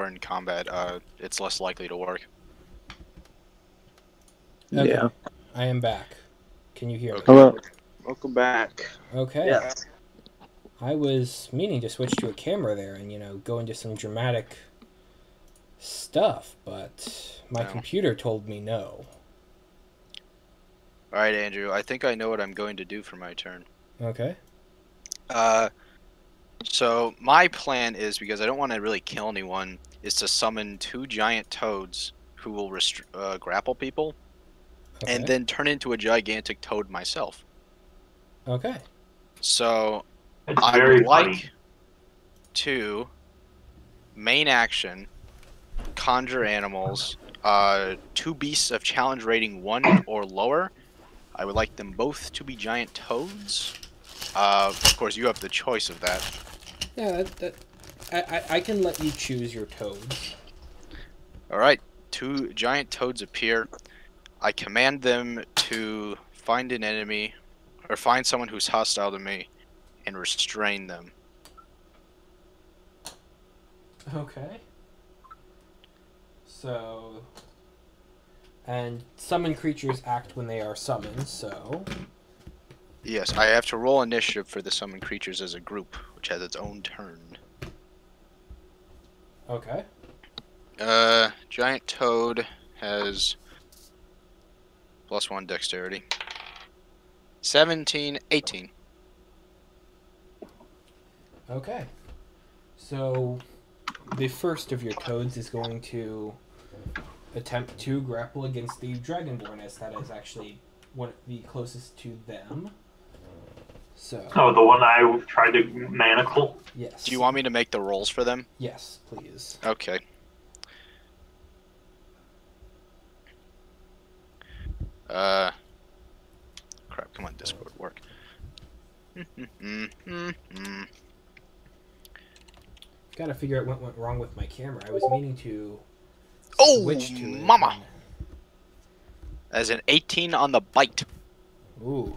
are in combat, it's less likely to work. Okay. Yeah. I am back. Can you hear me? Okay. Hello. Welcome back. Okay. Yes. I was meaning to switch to a camera there and, go into some dramatic stuff, but my No. computer told me no. Alright, Andrew, I think I know what I'm going to do for my turn. Okay. So my plan is, because I don't want to really kill anyone, is to summon 2 giant toads who will grapple people, Okay. and then turn into a gigantic toad myself. Okay. So It's I very would like funny. to main action conjure animals, 2 beasts of challenge rating 1 or lower. I would like them both to be giant toads. Of course, you have the choice of that. Yeah, I can let you choose your toads. Alright, 2 giant toads appear. I command them to find an enemy, or find someone who's hostile to me, and restrain them. Okay. So... And summon creatures act when they are summoned, so... Yes, I have to roll initiative for the summoned creatures as a group, which has its own turn. Okay. Giant toad has +1 dexterity. 17, 18. Okay. So, the first of your toads is going to attempt to grapple against the Dragonborn, as that is actually one of the closest to them. So, Oh, the one I tried to manacle? yes. Do you want me to make the rolls for them? Yes, please. Okay. Crap, come on, Discord, work. Gotta figure out what went wrong with my camera. I was meaning to switch to it. Mama! As an 18 on the bite. Ooh.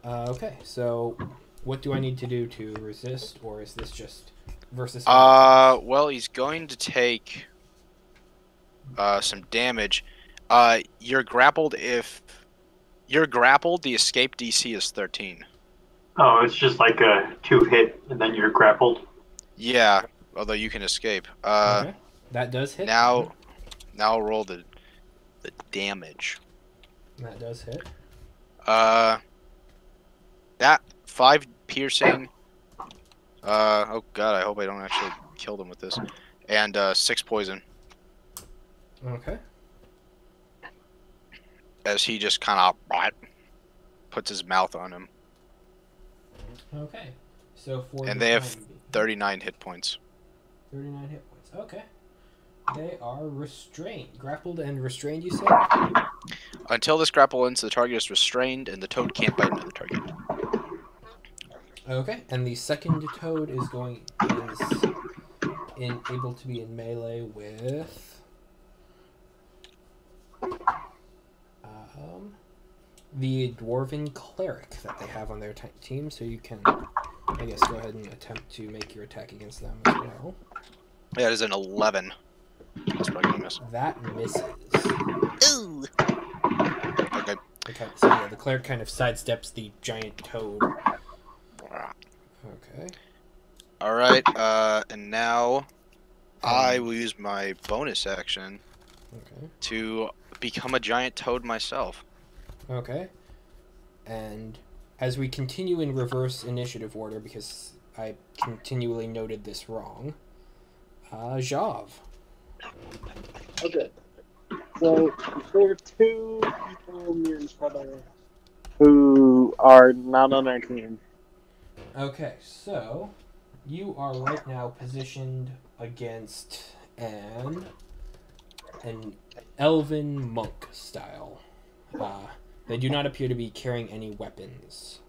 Okay, so what do I need to do to resist, or is this just versus... Well, he's going to take some damage. You're grappled if... You're grappled, the escape DC is 13. Oh, it's just like a 2-hit, and then you're grappled. Yeah, although you can escape. Okay. That does hit. Now I'll roll the damage. That does hit. That 5 piercing. Oh god, I hope I don't actually kill them with this. And 6 poison. Okay. As he just kind of puts his mouth on him. Okay. So for And the they have time being- 39 hit points. 39 hit points. Okay. They are restrained. Grappled and restrained, you said? Until this grapple ends, the target is restrained, and the toad can't bite another target. Okay. And the second toad is able to be in melee with the dwarven cleric that they have on their team, so you can, I guess, go ahead and attempt to make your attack against them as well. That is an 11. That's probably gonna miss. That misses. Ooh. Okay. Okay, so yeah, the cleric kind of sidesteps the giant toad. Okay. Alright, and now I will use my bonus action to become a giant toad myself. Okay. And as we continue in reverse initiative order, because I continually noted this wrong, Jav. Okay. So there are 2 people near each other who are not on our team. Okay, so you are right now positioned against an elven monk style. They do not appear to be carrying any weapons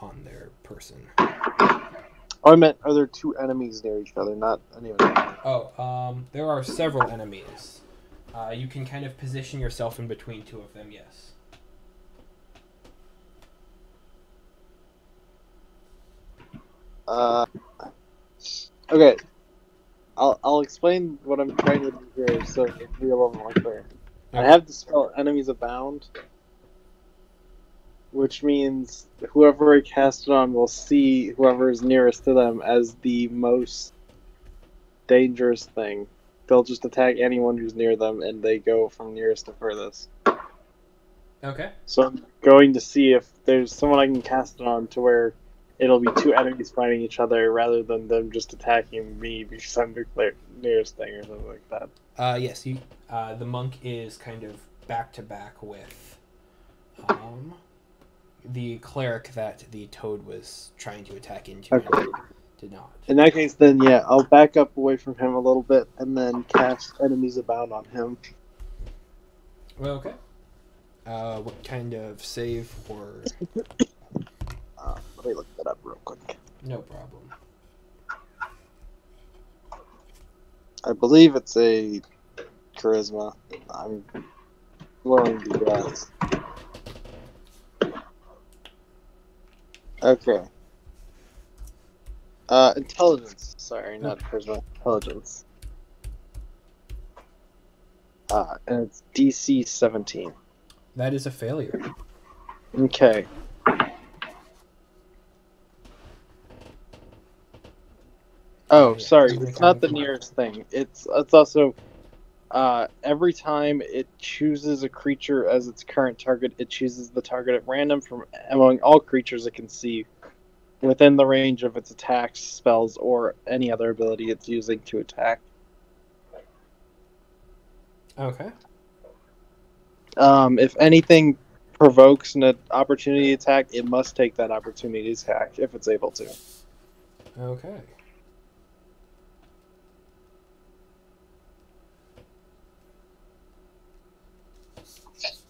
on their person. Oh, I meant, are there 2 enemies near each other, not anyone else? Oh, there are several enemies. You can kind of position yourself in between 2 of them, yes. Okay. I'll explain what I'm trying to do here so it'll be a little more clear. I Okay. have the spell Enemies Abound, which means whoever I cast it on will see whoever is nearest to them as the most dangerous thing. They'll just attack anyone who's near them, and they go from nearest to furthest. Okay. So I'm going to see if there's someone I can cast it on to where it'll be two enemies fighting each other rather than them just attacking me because I'm the nearest thing or something like that. Yes, you. The monk is kind of back to back with the cleric that the toad was trying to attack into Okay. and did not. In that case, then yeah, I'll back up away from him a little bit and then cast Enemies Abound on him. Well, okay. What kind of save or... Let me look that up real quick. No problem. I believe it's a charisma. I'm willing to guess. Okay. Intelligence. Sorry, not charisma. Intelligence. And it's DC 17. That is a failure. Okay. Oh, sorry. It's not the nearest thing. It's also every time it chooses a creature as its current target, it chooses the target at random from among all creatures it can see within the range of its attacks, spells, or any other ability it's using to attack. Okay. If anything provokes an opportunity attack, it must take that opportunity attack if it's able to. Okay.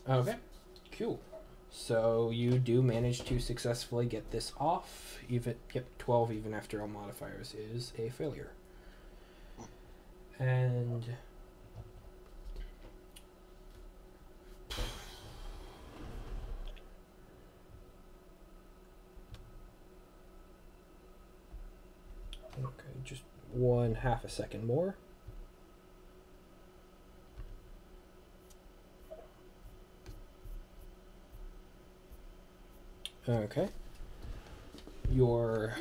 Okay. Cool. So you do manage to successfully get this off. Even 12 even after all modifiers is a failure. And okay, just 1/2 a second more. Okay. Your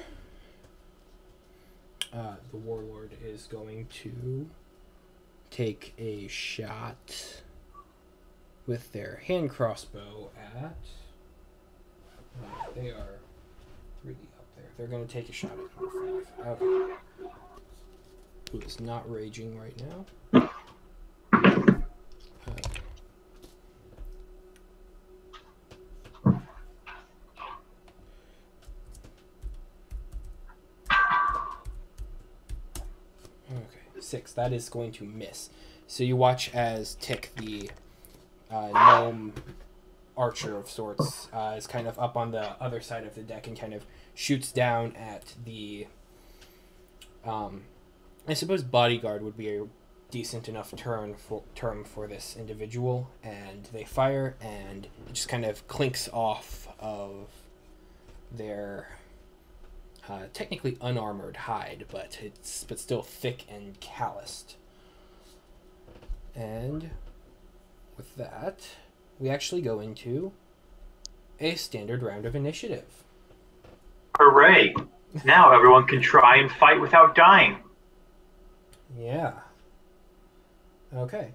the warlord is going to take a shot with their hand crossbow at. They are really up there. They're going to take a shot at number 5. Okay. Who is not raging right now. Okay, 6. That is going to miss. So you watch as Tick, the gnome archer of sorts, is kind of up on the other side of the deck and kind of shoots down at the... I suppose bodyguard would be a decent enough term for this individual, and they fire, and it just kind of clinks off of their technically unarmored hide, but it's still thick and calloused. And with that, we actually go into a standard round of initiative. Hooray! Now everyone can try and fight without dying. Yeah. Okay.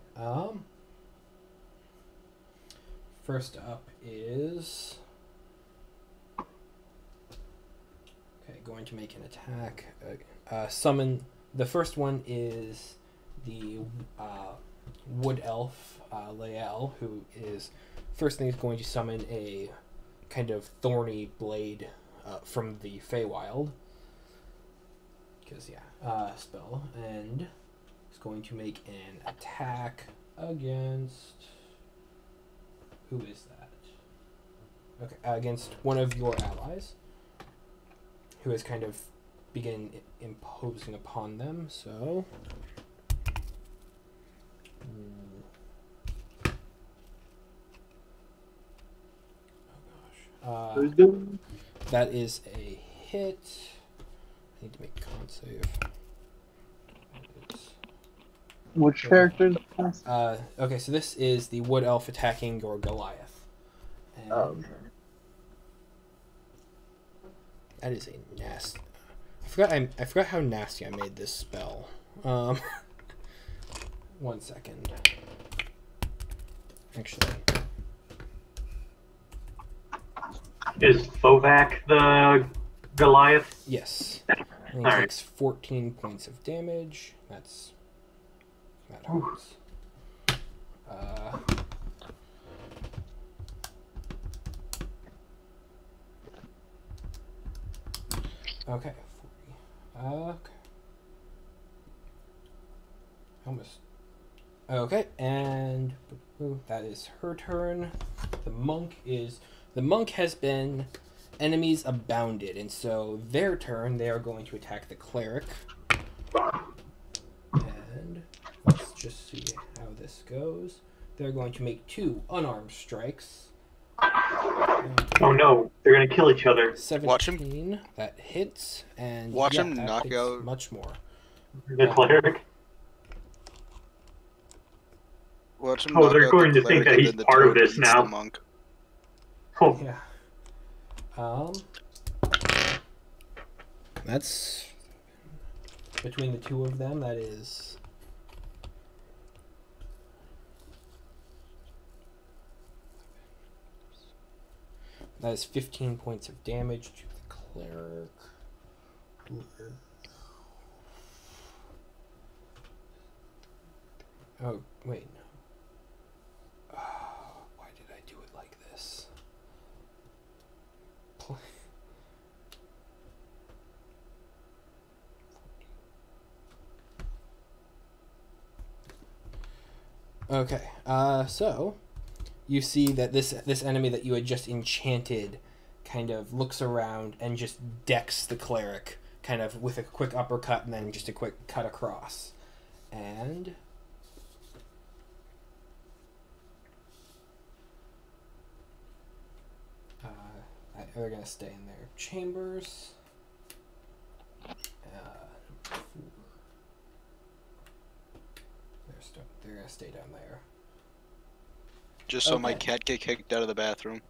First up is... Okay, going to make an attack. Summon... The first one is the wood elf, Lael, who is... First thing is going to summon a kind of thorny blade from the Feywild. Because, yeah, spell. And it's going to make an attack against... Who is that? Okay, against one of your allies, who is kind of begin imposing upon them, so... Oh gosh. That is a hit. I need to make a con save. Which character? Okay, so this is the wood elf attacking your Goliath. And Oh, okay. that is a nasty. I forgot how nasty I made this spell. 1 second. Actually, Is Fovac the Goliath? yes. And he All right. takes 14 points of damage. That hurts. Okay, 40. Okay. Almost. Okay, and that is her turn. The monk has been enemies abounded, and so their turn they are going to attack the cleric. And let's just see how this goes. They're going to make 2 unarmed strikes. Oh no, they're gonna kill each other. 17, that hits, and Watch yeah, him that knock takes out- much more. The cleric. Watch him Oh, knock they're out going the to think cleric that and he's then the part of toad this eats now. The monk. Oh, Yeah. That's between the 2 of them. That is 15 points of damage to the cleric. Oh wait. Why did I do it like this? Okay, so you see that this enemy that you had just enchanted kind of looks around and just decks the cleric kind of with a quick uppercut and then just a quick cut across. And they're going to stay in their chambers. They're going to stay down there. Just so my Okay. cat get kicked out of the bathroom.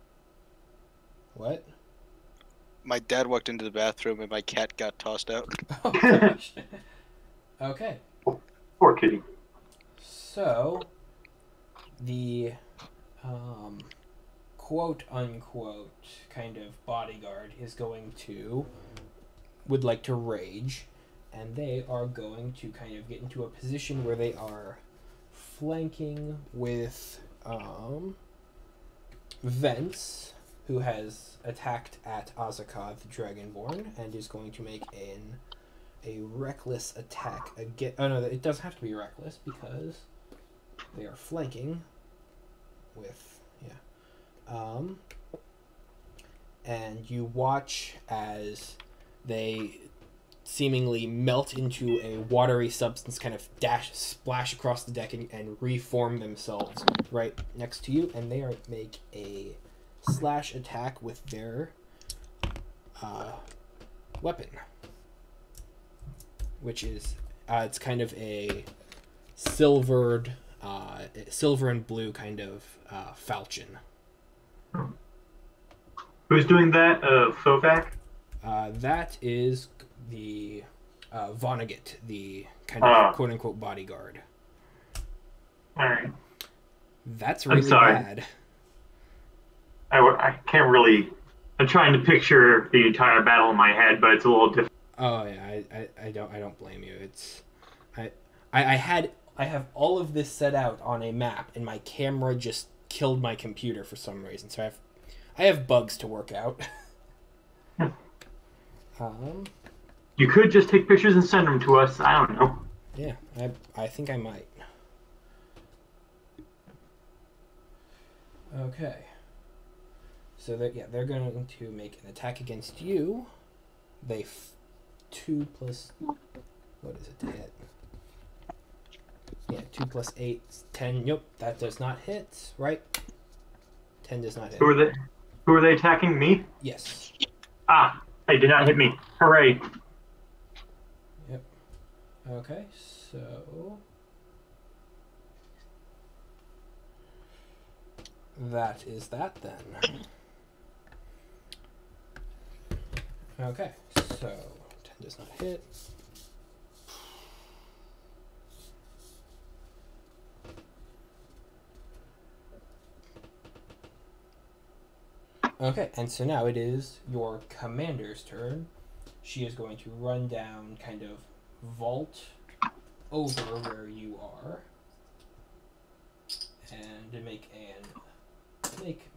What? My dad walked into the bathroom and my cat got tossed out. Oh, gosh. Okay. poor kitty. So, the quote unquote kind of bodyguard is would like to rage, and they are going to kind of get into a position where they are flanking with Vence, who has attacked at Azakad the Dragonborn and is going to make a reckless attack again. Oh no, it doesn't have to be reckless because they are flanking with and you watch as they seemingly melt into a watery substance, kind of splash across the deck and reform themselves right next to you, and they make a slash attack with their weapon, which is it's kind of a silver and blue kind of falchion. Who's doing that? Fovac? That is the Vonnegut, the kind of quote-unquote bodyguard. Alright. That's really sorry. bad. I can't really... I'm trying to picture the entire battle in my head, but it's a little difficult. Oh yeah, I don't blame you. It's I have all of this set out on a map, and my camera just killed my computer for some reason. So I have bugs to work out. You could just take pictures and send them to us. I don't know. Yeah, I think I might. Okay. So they're going to make an attack against you. They 2 plus what is it to hit? Yeah, 2 plus 8 is 10. Nope, that does not hit. Right? 10 does not hit. Who are they attacking? Me? Yes. Ah, they did not hit me. Hooray. Yep. Okay, so That is that then. Okay, so 10 does not hit. Okay, and so now it is your commander's turn. She is going to run down, kind of vault over where you are, and to make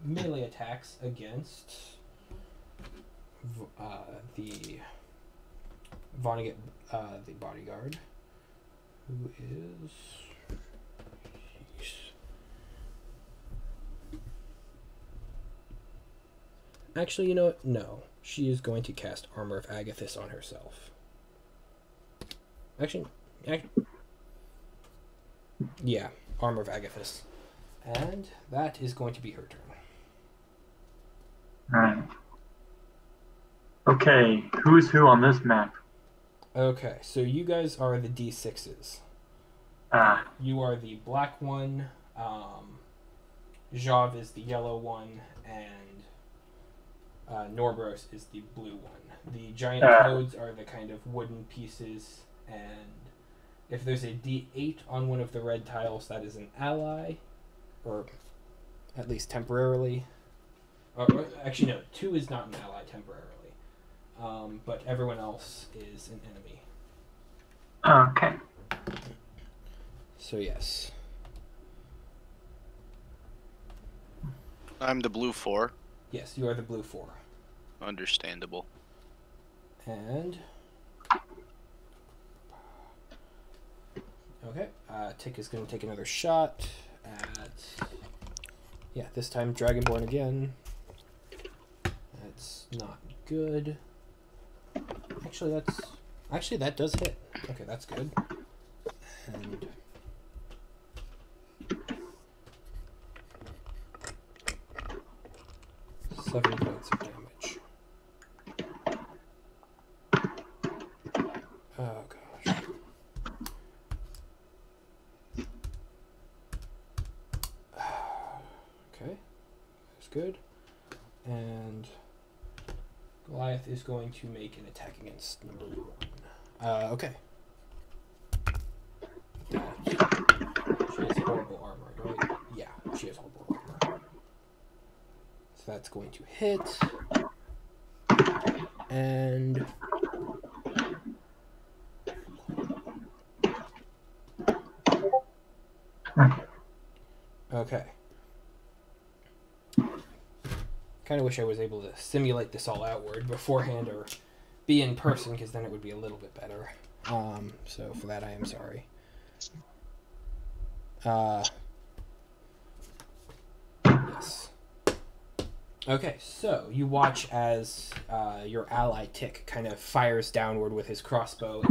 melee attacks against the Vonnegut, the bodyguard, who is. Actually, you know what? No. She is going to cast Armor of Agathis on herself. Actually, yeah, Armor of Agathis. And that is going to be her turn. Alright. Okay, who's who on this map? Okay, so you guys are the D6s. Ah, You are the black one, Jav is the yellow one, and Norbros is the blue one. The giant toads are the kind of wooden pieces, and if there's a D8 on one of the red tiles, that is an ally, or at least temporarily. Or, actually, no, 2 is not an ally temporarily, but everyone else is an enemy. okay. So yes. I'm the blue 4. Yes, you are the blue 4. Understandable. And okay, Tick is going to take another shot at, yeah, this time Dragonborn again. That's not good. Actually, that does hit. Okay, that's good. And 7 points of damage. Oh gosh. Okay, that's good. And Goliath is going to make an attack against number 1. Okay. She has horrible armor, right? Yeah, she has horrible armor. So that's going to hit. And okay. Kind of wish I was able to simulate this all outward beforehand or be in person, because then it would be a little bit better. So for that I am sorry. Yes. Okay, so you watch as your ally Tick kind of fires downward with his crossbow,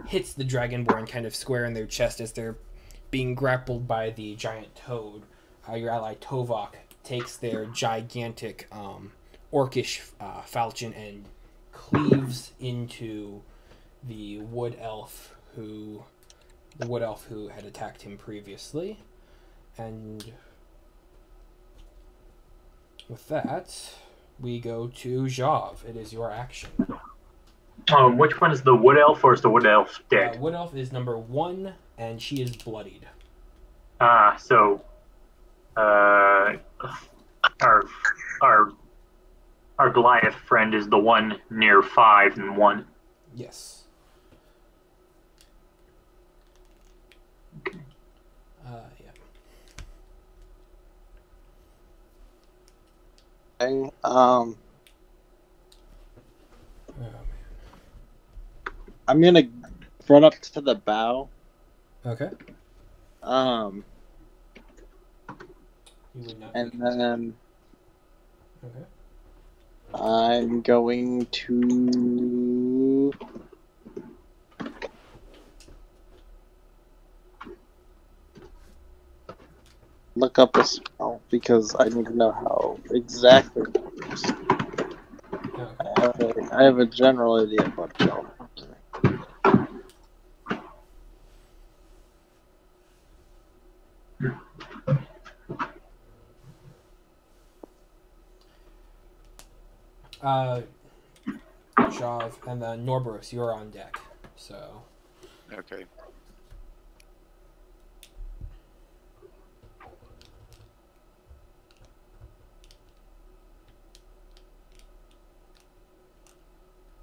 hits the Dragonborn kind of square in their chest as they're being grappled by the giant toad. Your ally Tovok takes their gigantic orcish falchion and cleaves into the wood elf who had attacked him previously. And with that, we go to Jav. It is your action. Which one is the wood elf, or is the wood elf dead? Wood elf is number 1, and she is bloodied. So our Goliath friend is the one near 5 and 1. Yes. Yeah. Okay, Oh man. I'm gonna run up to the bow. Okay. You would not. And then Okay. I'm going to look up a spell because I need to know how exactly it works. Okay. I have a general idea of what it's going. Shav, and then Norberus, you're on deck. So. Okay.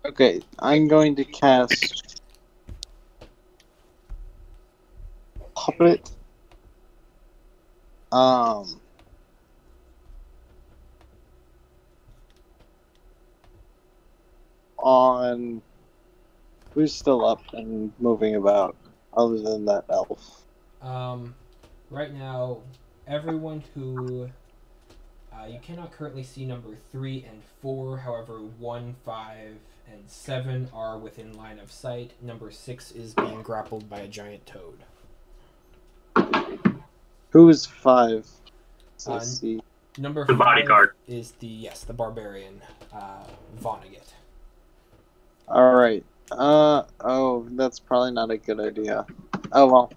Okay, I'm going to cast Puppet. On who's still up and moving about, other than that elf. Right now, everyone who you cannot currently see number 3 and 4. However, 1, 5, and 7 are within line of sight. Number 6 is being grappled by a giant toad. Who is 5? See. Number The 5 bodyguard. is the barbarian, Vonnegut. Alright. Oh, that's probably not a good idea. Oh well.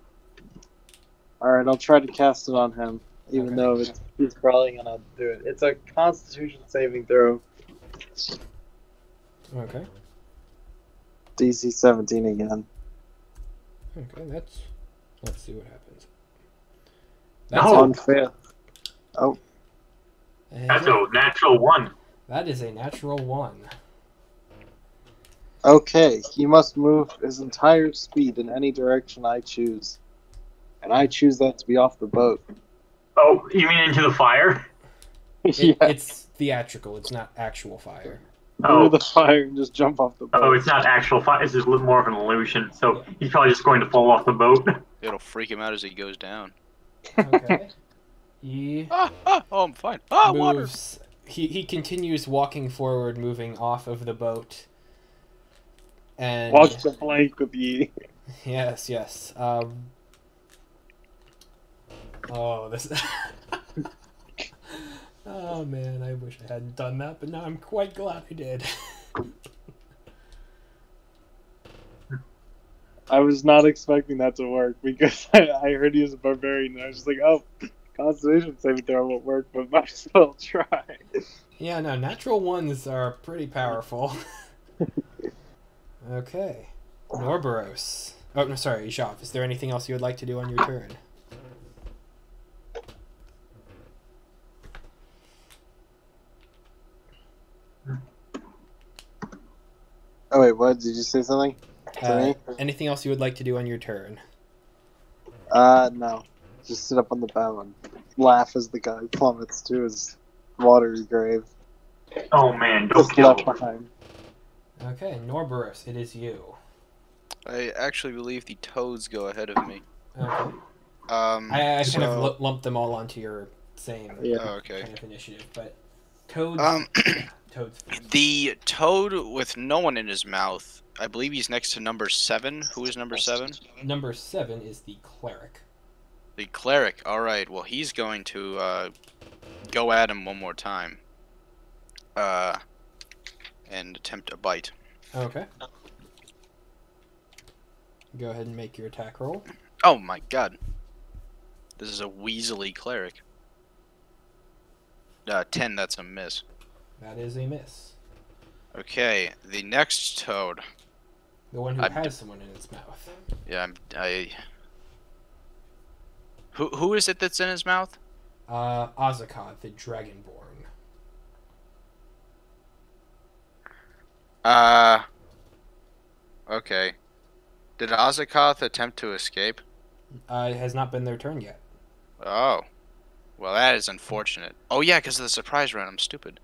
Alright, I'll try to cast it on him. Even Okay. though he's probably gonna do it. It's a Constitution saving throw. Okay. DC 17 again. Okay, let's see what happens. No. On 5th. Oh. That's a natural 1. That is a natural 1. Okay, he must move his entire speed in any direction I choose. And I choose that to be off the boat. Oh, you mean into the fire? Yeah, It's theatrical. It's not actual fire. through the fire and just jump off the boat. Oh, it's not actual fire. It's just more of an illusion. So he's probably just going to fall off the boat. It'll freak him out as he goes down. Okay. He Oh, I'm fine. Oh, water. moves. He continues walking forward, moving off of the boat. And Walk the plank with ye. yes. Oh, this. Oh man, I wish I hadn't done that, but now I'm quite glad I did. I was not expecting that to work because I heard he was a barbarian and I was just like, oh, Constitution saving throw won't work, but might as well try. Yeah, no, natural ones are pretty powerful. Okay. Norberos. Oh, no, sorry, Ishav. Is there anything else you would like to do on your turn? Oh wait, what? Did you say something? To me? Anything else you would like to do on your turn? No. Just sit up on the bow and laugh as the guy plummets to his watery grave. Oh man, don't Just kill left him. behind. Okay, Norberos, it is you. I actually believe the toads go ahead of me. Okay. I So, kind of lumped them all onto your same Yeah. oh, okay. kind of initiative, but Toad's Toad's The toad with no one in his mouth. I believe he's next to number 7. Who is number 7? number 7 is the cleric. The cleric. All right. Well, he's going to go at him one more time. And attempt a bite. Okay. Go ahead and make your attack roll. Oh my god. This is a weaselly cleric. 10, that's a miss. That is a miss. Okay, the next toad. The one who I'm has someone in its mouth. Yeah, Who is it that's in his mouth? Azakad, the Dragonborn. Okay. Did Azakoth attempt to escape? It has not been their turn yet. Oh. Well, that is unfortunate. Oh, yeah, because of the surprise round. I'm stupid.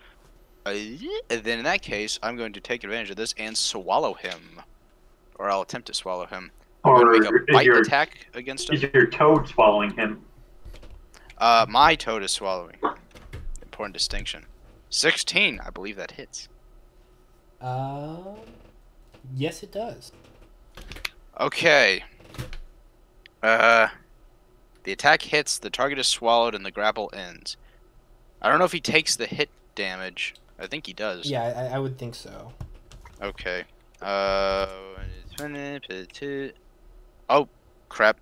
Then in that case, I'm going to take advantage of this and swallow him. Or I'll attempt to swallow him. I'm Or going to make a bite your, attack against is him. your toad swallowing him? My toad is swallowing. Important distinction. 16, I believe that hits. Yes, it does. Okay. The attack hits, the target is swallowed, and the grapple ends. I don't know if he takes the hit damage. I think he does. Yeah, I would think so. Okay. Oh, crap.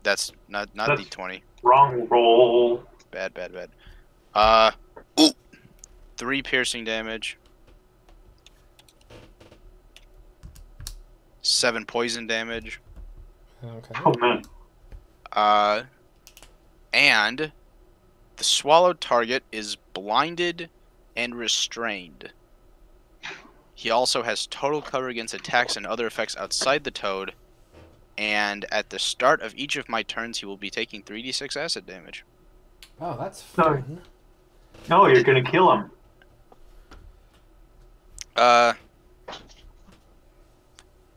That's not That's- D20. Wrong roll. Bad. Ooh! 3 piercing damage. 7 poison damage. Okay. Oh man. And the swallowed target is blinded and restrained. He also has total cover against attacks and other effects outside the toad. And at the start of each of my turns, he will be taking 3d6 acid damage. Oh, that's No. fun. No, you're gonna kill him.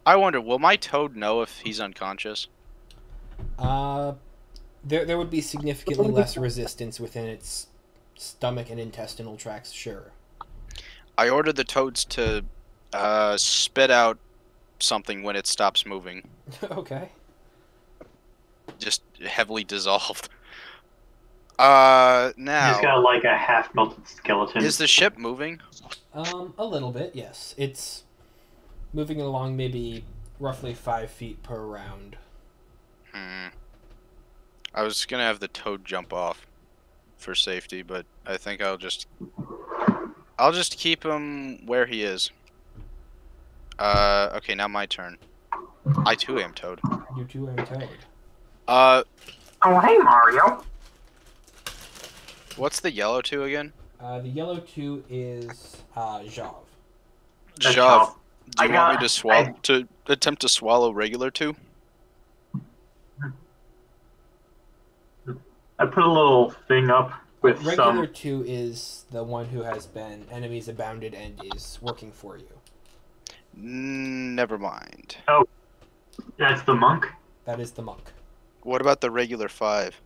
I wonder, will my toad know if he's unconscious? There would be significantly less resistance within its stomach and intestinal tracts, sure. I ordered the toads to spit out something when it stops moving. Okay. Just heavily dissolved. You just Now, got like a half-melted skeleton. is the ship moving? A little bit, yes. It's moving along maybe roughly 5 feet per round. I was gonna have the toad jump off for safety, but I think I'll just keep him where he is. Okay, now my turn. I too am toad. You too am toad. Uh, Oh, hey, Mario. what's the yellow 2 again? The yellow 2 is Jav. That's Jav, how- do you I want me got- to to attempt to swallow regular 2? I put a little thing up with Regular some. 2 is the one who has been enemies abounded and is working for you. Never mind. That's the monk. That is the monk. What about the regular 5?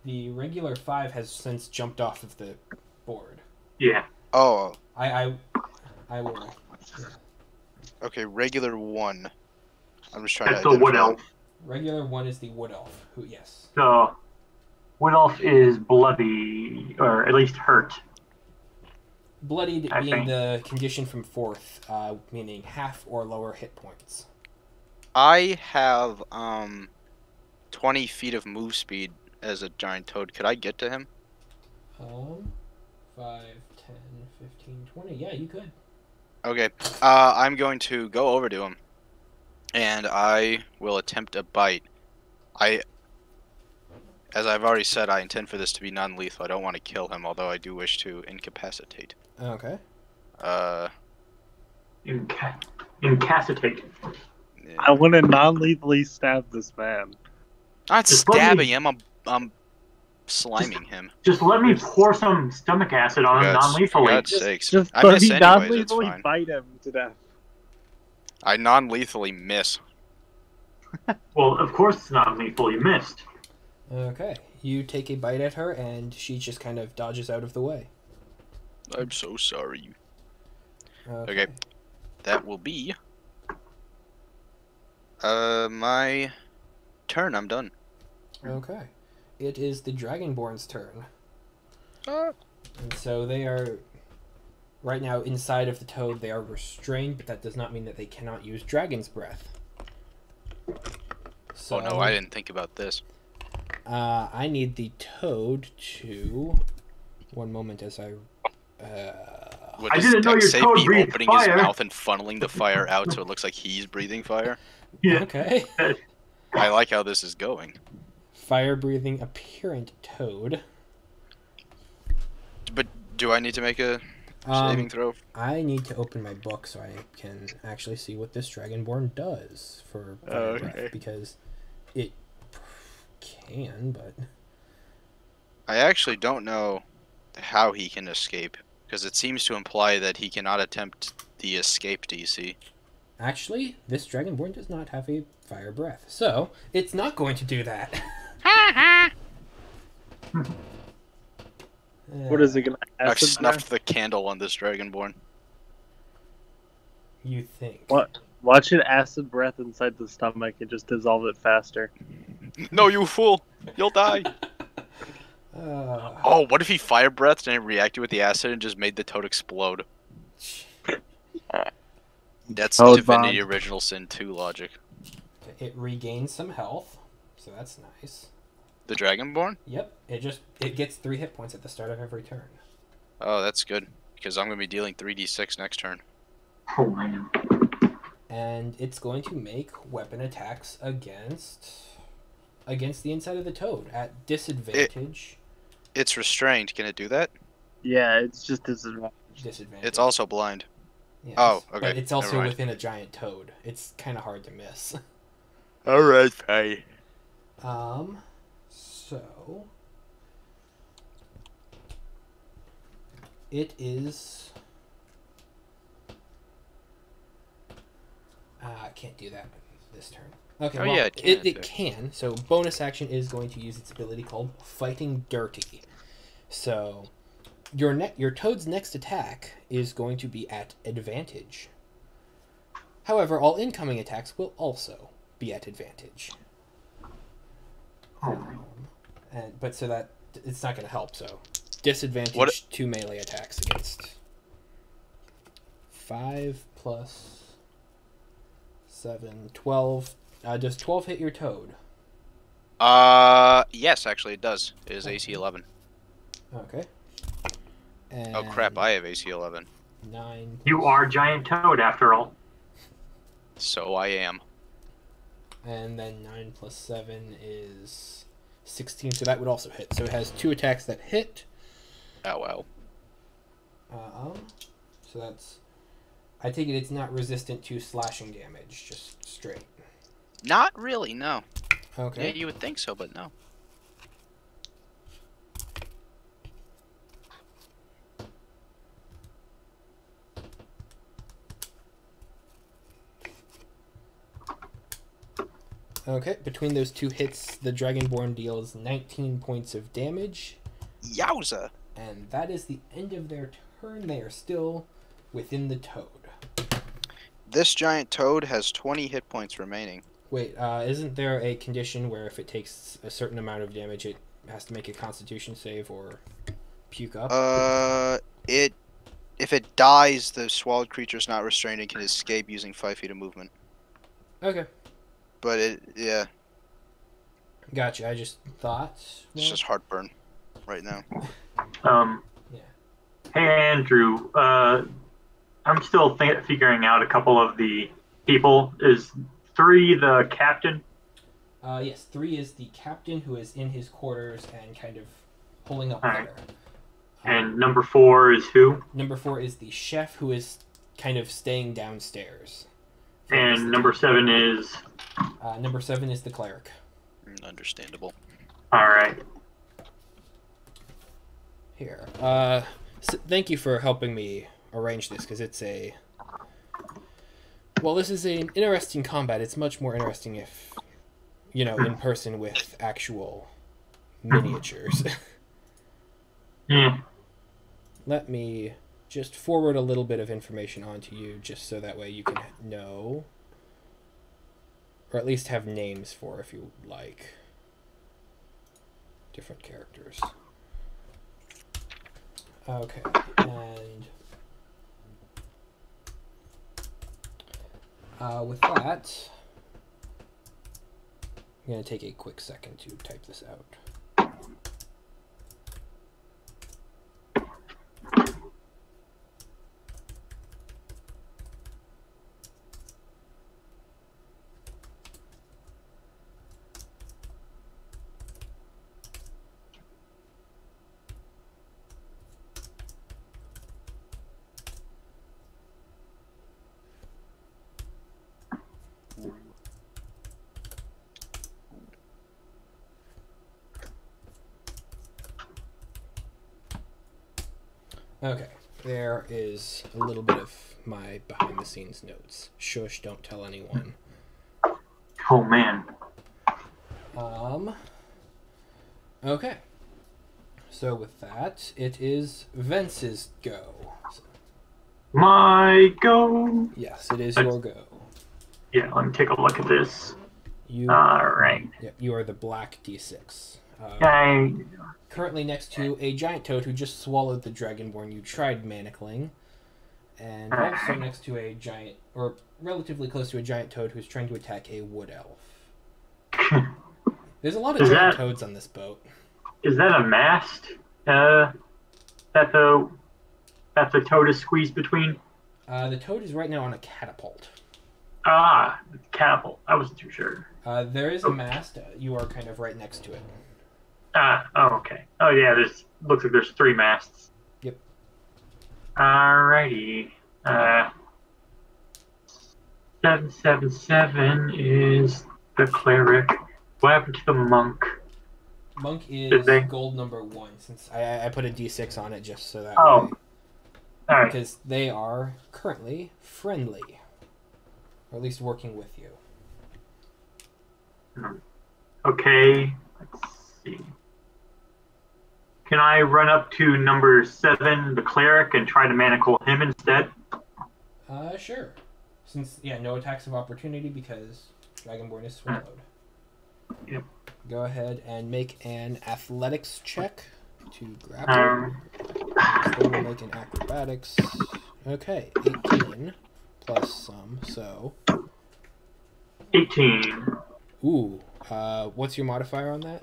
The regular 5 has since jumped off of the board. Yeah. Oh, I will. Yeah. okay, regular 1. I'm just trying That's to the wood identify elf. them. Regular 1 is the wood elf. Who? Yes. The wood elf is bloody, or at least hurt. Bloodied I being think. the condition from 4th, meaning half or lower hit points. I have 20 feet of move speed as a giant toad. Could I get to him? 5, 10, 15, 20. Yeah, you could. Okay. I'm going to go over to him, and I will attempt a bite. As I've already said, I intend for this to be non-lethal. I don't want to kill him, although I do wish to incapacitate. Okay. Incapacitate. Yeah. I want to non-lethally stab this man. Not Just let me- stabbing him. I'm sliming him. Just let me pour some stomach acid on him For non-lethally. God's sakes. Just I let miss me anyways. It's non-lethally fine. bite him to death. I non-lethally miss. Well, of course it's non-lethal. You missed. Okay. You take a bite at her, and she just kind of dodges out of the way. I'm so sorry. Okay. That will be my turn. I'm done. Okay. It is the Dragonborn's turn. Uh, And so they are, right now, inside of the toad. They are restrained, but that does not mean that they cannot use Dragon's Breath. So, oh no, I didn't think about this. I need the toad to... One moment as I... Would I his didn't know deck your save toad be breathed opening his fire. mouth and funneling the fire out so it looks like he's breathing fire? Yeah. Okay. I like how this is going. Fire-breathing apparent toad. But do I need to make a saving throw? I need to open my book so I can actually see what this Dragonborn does for fire breath, Okay. because it can, but... I actually don't know how he can escape, because it seems to imply that he cannot attempt the escape DC. Actually, this Dragonborn does not have a fire breath, so it's not going to do that. What is it gonna? I've Acid snuffed the candle on this Dragonborn. You think? What? Watch it acid breath inside the stomach and just dissolve it faster. No, you fool! You'll die! Uh, Oh, what if he fire breathed and it reacted with the acid and just made the toad explode? That's Toad Divinity bomb. Original Sin 2 logic. it regains some health, so that's nice. The Dragonborn? Yep, it gets 3 hit points at the start of every turn. Oh, that's good. Because I'm going to be dealing 3d6 next turn. Oh man. And it's going to make weapon attacks against the inside of the toad at disadvantage. It's restrained. Can it do that? Yeah, it's just disadvantage. It's also blind. Yes, Oh, okay. But it's Never also mind. within a giant toad. It's kind of hard to miss. Alright, fine. So it is. I can't do that this turn. Okay, Oh, well, yeah, it can. So bonus action is going to use its ability called Fighting Dirty. So your toad's next attack is going to be at advantage. However, all incoming attacks will also be at advantage. But so that it's not going to help. So disadvantage to melee attacks against 5 plus 7, 12. Does 12 hit your toad? Yes, actually it does. It is AC 11. Okay. And Oh crap, I have AC 11. 9. You are Giant Toad, after all. So I am. And then 9 plus 7 is 16, so that would also hit. So it has 2 attacks that hit. Oh well. So that's... I take it it's not resistant to slashing damage, just straight. Not really, no. Okay. Yeah, you would think so, but no. Okay, between those 2 hits, the Dragonborn deals 19 points of damage. Yowza! And that is the end of their turn. They are still within the toad. This giant toad has 20 hit points remaining. Wait, isn't there a condition where if it takes a certain amount of damage, it has to make a Constitution save or puke up? If it dies, the swallowed creature is not restrained and can escape using 5 feet of movement. Okay. But yeah. Gotcha. I just thought. It's just heartburn right now. Yeah. Hey, Andrew. I'm still figuring out a couple of the people. Is 3 the captain? Yes, 3 is the captain who is in his quarters and kind of pulling up Alright. there. And number 4 is who? Number 4 is the chef who is kind of staying downstairs. And number 7 is? Number 7 is the cleric. Understandable. Alright. Here. Thank you for helping me arrange this, because it's a... Well, this is an interesting combat. It's much more interesting if, you know, in person with actual miniatures. Yeah. Let me just forward a little bit of information onto you, just so that way you can know, or at least have names for, if you like, different characters. Okay, and with that, I'm going to take a quick second to type this out. Okay, there is a little bit of my behind-the-scenes notes. Shush, don't tell anyone. Oh, man. Okay. So with that, it is Vince's go. My go. Yes, it is your go. Yeah, let me take a look at this. You, Alright. Yep, you are the black D6. Okay. Currently next to a giant toad who just swallowed the dragonborn you tried manacling. And also next to a giant, or relatively close to a giant toad who's trying to attack a wood elf. There's a lot of giant toads on this boat. Is that a mast that the toad is squeezed between? The toad is right now on a catapult. Ah, catapult. I wasn't too sure. There is a mast. You are kind of right next to it. Ah, oh, okay. Oh, yeah, looks like there's 3 masts. Yep. Alrighty. 777 is the cleric. What happened to the monk? Monk Did is they? gold number 1, since I put a d6 on it just so that Oh, way. alright. Because they are currently friendly. Or at least working with you. Okay, let's see. Can I run up to number 7, the cleric, and try to manacle him instead? Sure. Since, yeah, no attacks of opportunity because Dragonborn is swallowed. Yep. Go ahead and make an athletics check to grapple. They will make an acrobatics. Okay, 18 plus some, so... 18. Ooh, what's your modifier on that?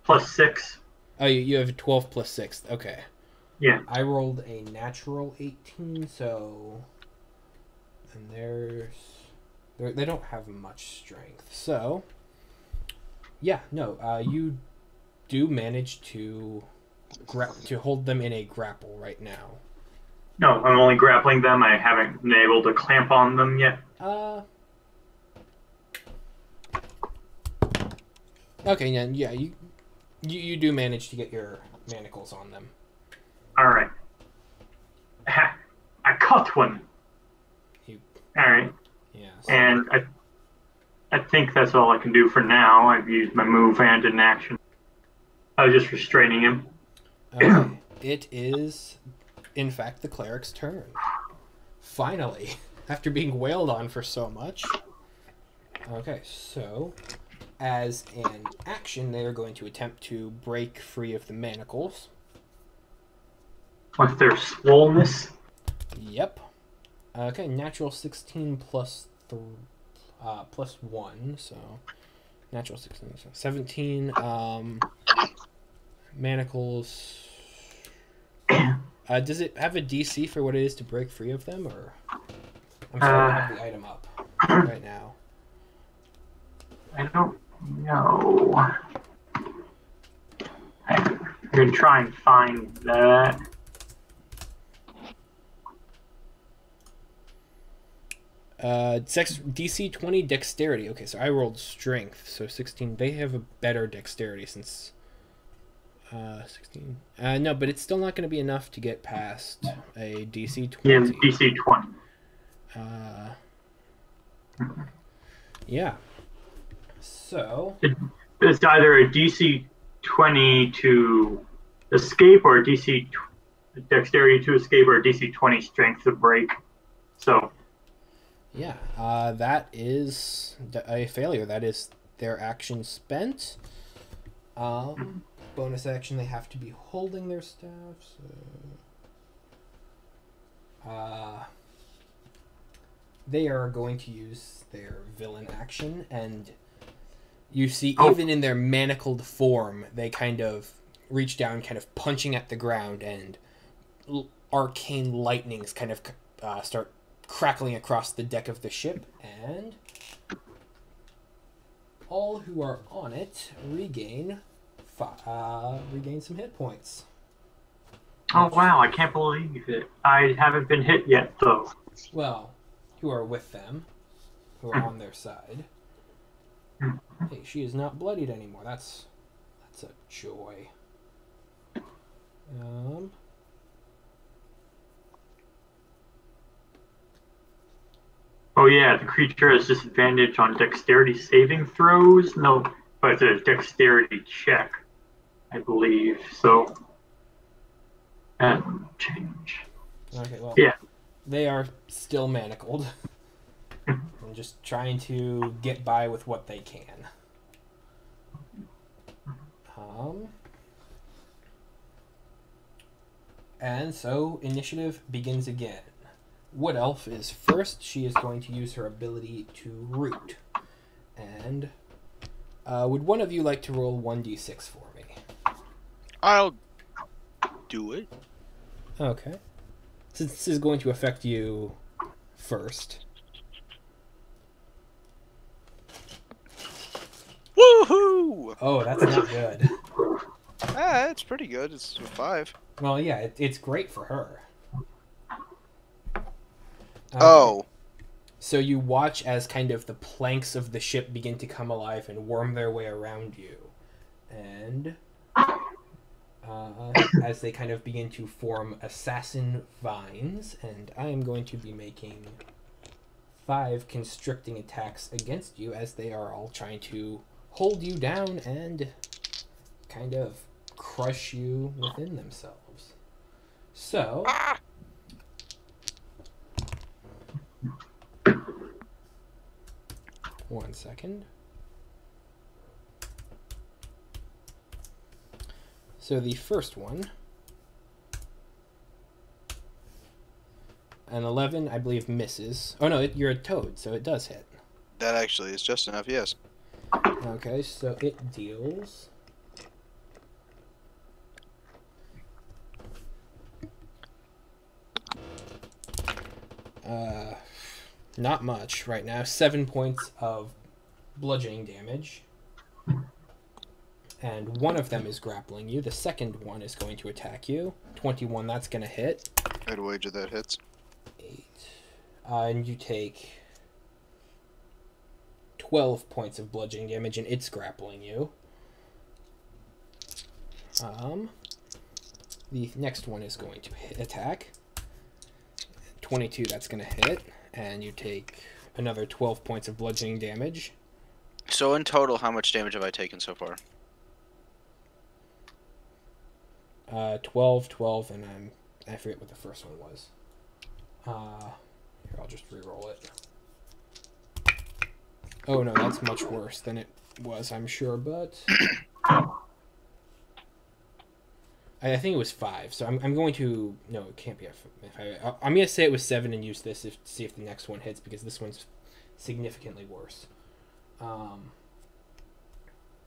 Plus 6. Oh, you have 12 plus 6, okay. Yeah. I rolled a natural 18, so... And they don't have much strength, so... Yeah, no, you do manage to hold them in a grapple right now. No, I'm only grappling them. I haven't been able to clamp on them yet. Okay, yeah, you do manage to get your manacles on them. Alright. I caught one. Alright. Yeah. So. And I think that's all I can do for now. I've used my move and an action. I was just restraining him. Okay. It is, in fact, the cleric's turn. Finally, after being wailed on for so much. Okay, so as an action, they are going to attempt to break free of the manacles. With their swollenness? Yep. Okay, natural 16 plus 1, so natural 16, so 17. Manacles. Does it have a DC for what it is to break free of them, or? I'm sorry, I have the item up right now. I don't know. I'm going to try and find that. DC 20 dexterity. Okay, so I rolled strength, so 16. They have a better dexterity since 16. No, but it's still not going to be enough to get past a DC 20. Yeah, DC 20. Yeah. So It's either a DC 20 to escape or a DC dexterity to escape or a DC 20 strength to break. So yeah, that is a failure. That is their action spent. Bonus action, they have to be holding their staff. So, they are going to use their villain action, and you see, even in their manacled form, they kind of reach down, kind of punching at the ground, and arcane lightnings kind of start crackling across the deck of the ship, and all who are on it regain some hit points. oh wow, I can't believe it. I haven't been hit yet, though. Well, who are with them, who are on their side. Hey, she is not bloodied anymore. That's a joy. Oh yeah, the creature has disadvantage on dexterity saving throws. No, but it's a dexterity check, I believe. So that will change. Okay, well, yeah, they are still manacled and just trying to get by with what they can. And so initiative begins again. Wood Elf is first. She is going to use her ability to root. And would one of you like to roll 1d6 for me? I'll do it. Okay. Since this is going to affect you first. Woohoo! Oh, that's not good. Ah, it's pretty good. It's a 5. Well, yeah, it's great for her. Oh. So you watch as kind of the planks of the ship begin to come alive and worm their way around you. And as they kind of begin to form assassin vines, and I am going to be making 5 constricting attacks against you as they are all trying to hold you down and kind of crush you within themselves. So... One second. So the first one, an 11, I believe, misses. Oh no, you're a toad, so it does hit. That actually is just enough, yes. Okay, so it deals... not much right now. 7 points of bludgeoning damage. And one of them is grappling you. The second one is going to attack you. 21, that's going to hit. I'd wager that hits. 8. And you take 12 points of bludgeoning damage, and it's grappling you. The next one is going to attack. 22, that's going to hit. And you take another 12 points of bludgeoning damage. So in total, how much damage have I taken so far? 12, and I forget what the first one was. Here, I'll just re-roll it. Oh no, that's much worse than it was, I'm sure, but... I think it was 5, so I'm going to... No, it can't be I'm going to say it was 7 and use this to see if the next one hits, because this one's significantly worse.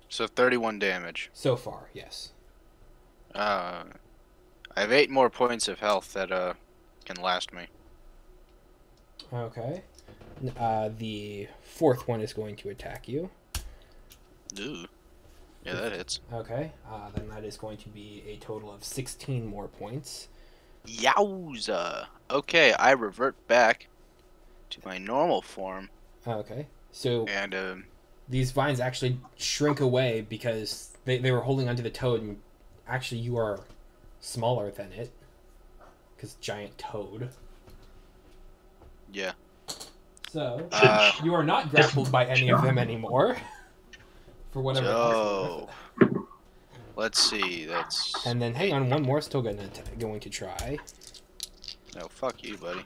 So 31 damage. So far, yes. I have 8 more points of health that can last me. Okay. The fourth one is going to attack you. Ooh. Yeah, that hits. Okay. Then that is going to be a total of 16 more points. Yowza! Okay, I revert back to my normal form. Okay. So And these vines actually shrink away because they were holding onto the toad, and actually you are smaller than it. Because giant toad. yeah. So, you are not grappled by any of them anymore. For whatever So, let's see, that's... And then, hang on, one more still going to try. No, fuck you, buddy.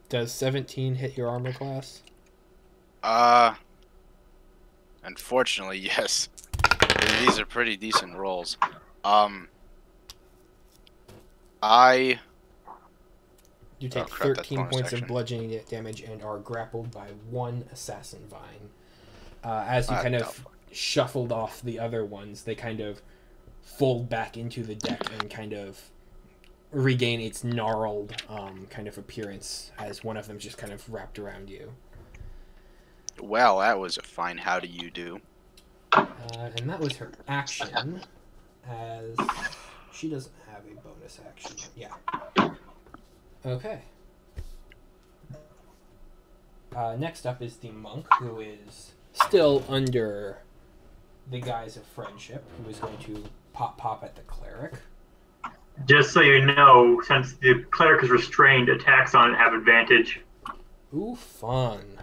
Does 17 hit your armor class? Unfortunately, yes. These are pretty decent rolls. You take crap, 13 points of bludgeoning damage and are grappled by 1 assassin vine. As you kind of shuffled off the other ones, they kind of fold back into the deck and kind of regain its gnarled kind of appearance as one of them just kind of wrapped around you. Well, that was a fine how do you do. And that was her action, as she doesn't have a bonus action. Yeah. Okay. Next up is the monk, who is still under the guise of friendship, who is going to pop at the cleric. Just so you know, since the cleric is restrained, attacks on it have advantage. Ooh, fun.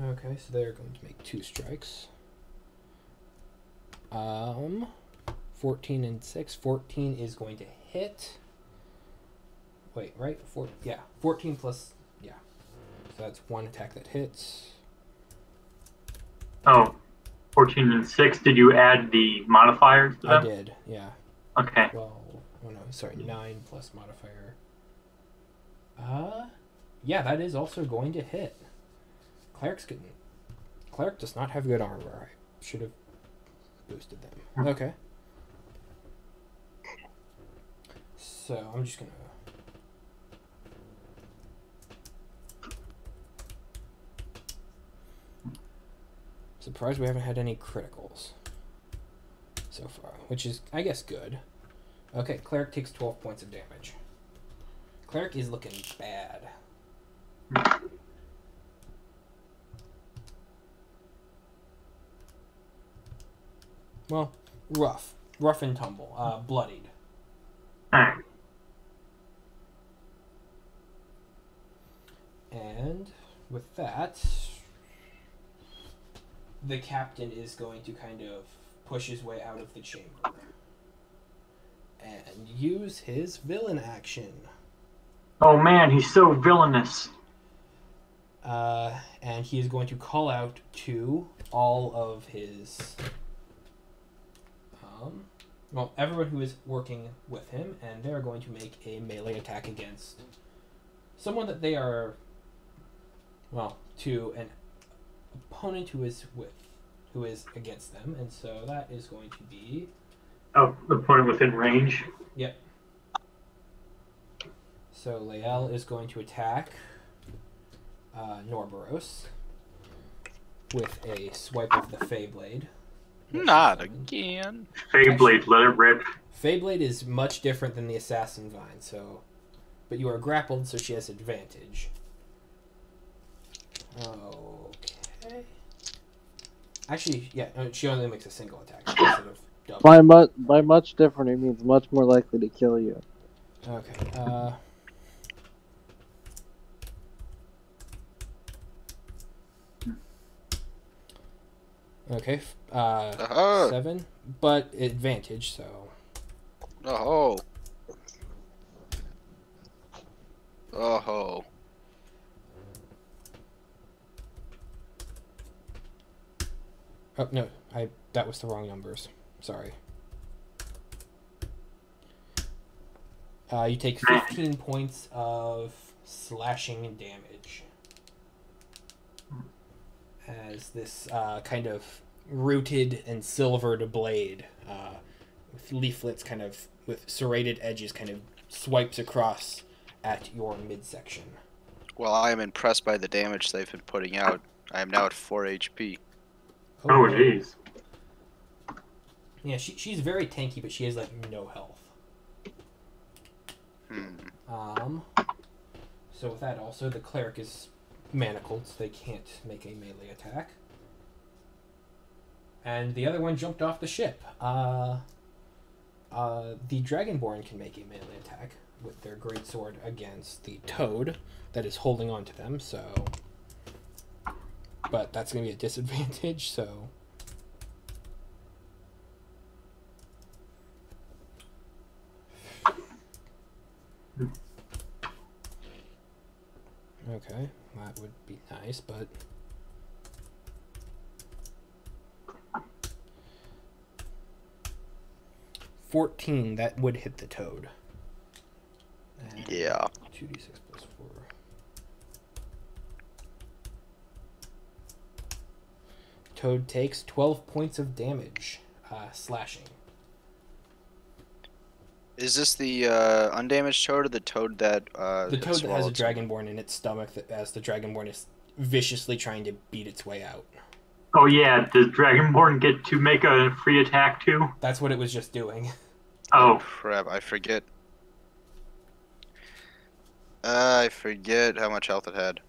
Okay, so they're going to make 2 strikes. 14 and 6. 14 is going to hit. Wait, right? 14 plus... Yeah. So that's 1 attack that hits. Oh, 14 and 6. Did you add the modifiers to them? I did, yeah. Okay. 12... Oh no, sorry, 9 plus modifier. Yeah, that is also going to hit. Cleric does not have good armor. I should have boosted them. Okay. So I'm just gonna. Surprised we haven't had any criticals so far, which is, I guess, good. Okay, Cleric takes 12 points of damage. Cleric is looking bad. Well, rough. Rough and tumble. Bloodied. Alright. And with that, the captain is going to kind of push his way out of the chamber and use his villain action. Oh man, he's so villainous. And he is going to call out to all of his, well, everyone who is working with him, and they're going to make a melee attack against someone that they are, well, to an opponent who is against them, and so that is going to be. Oh, the opponent within range. Yep. So Lael is going to attack Norboros with a swipe of the Feyblade. Not again. Feyblade, let it rip. Feyblade is much different than the Assassin Vine, so. But you are grappled, so she has advantage. Okay. Actually, yeah, she only makes a single attack instead of double. By much different, it means much more likely to kill you. Okay. Okay. 7, but advantage, so. Oh. Oh. Oh no, that was the wrong numbers. Sorry. You take 15 points of slashing damage as this kind of rooted and silvered blade with leaflets kind of with serrated edges kind of swipes across at your midsection. Well, I am impressed by the damage they've been putting out. I am now at 4 HP. Oh, jeez. Yeah, she's very tanky, but she has like no health. So with that, also the cleric is manacled, so they can't make a melee attack. And the other one jumped off the ship. The Dragonborn can make a melee attack with their greatsword against the toad that is holding on to them. So, but that's going to be a disadvantage. So. Okay, that would be nice, but 14, that would hit the toad. And yeah. 2d6 plus 4. Toad takes 12 points of damage, slashing. Is this the undamaged toad or the toad that the toad that has a dragonborn in its stomach as the dragonborn is viciously trying to beat its way out? Oh yeah, does Dragonborn get to make a free attack too? That's what it was just doing. Oh crap! I forget. I forget how much health it had.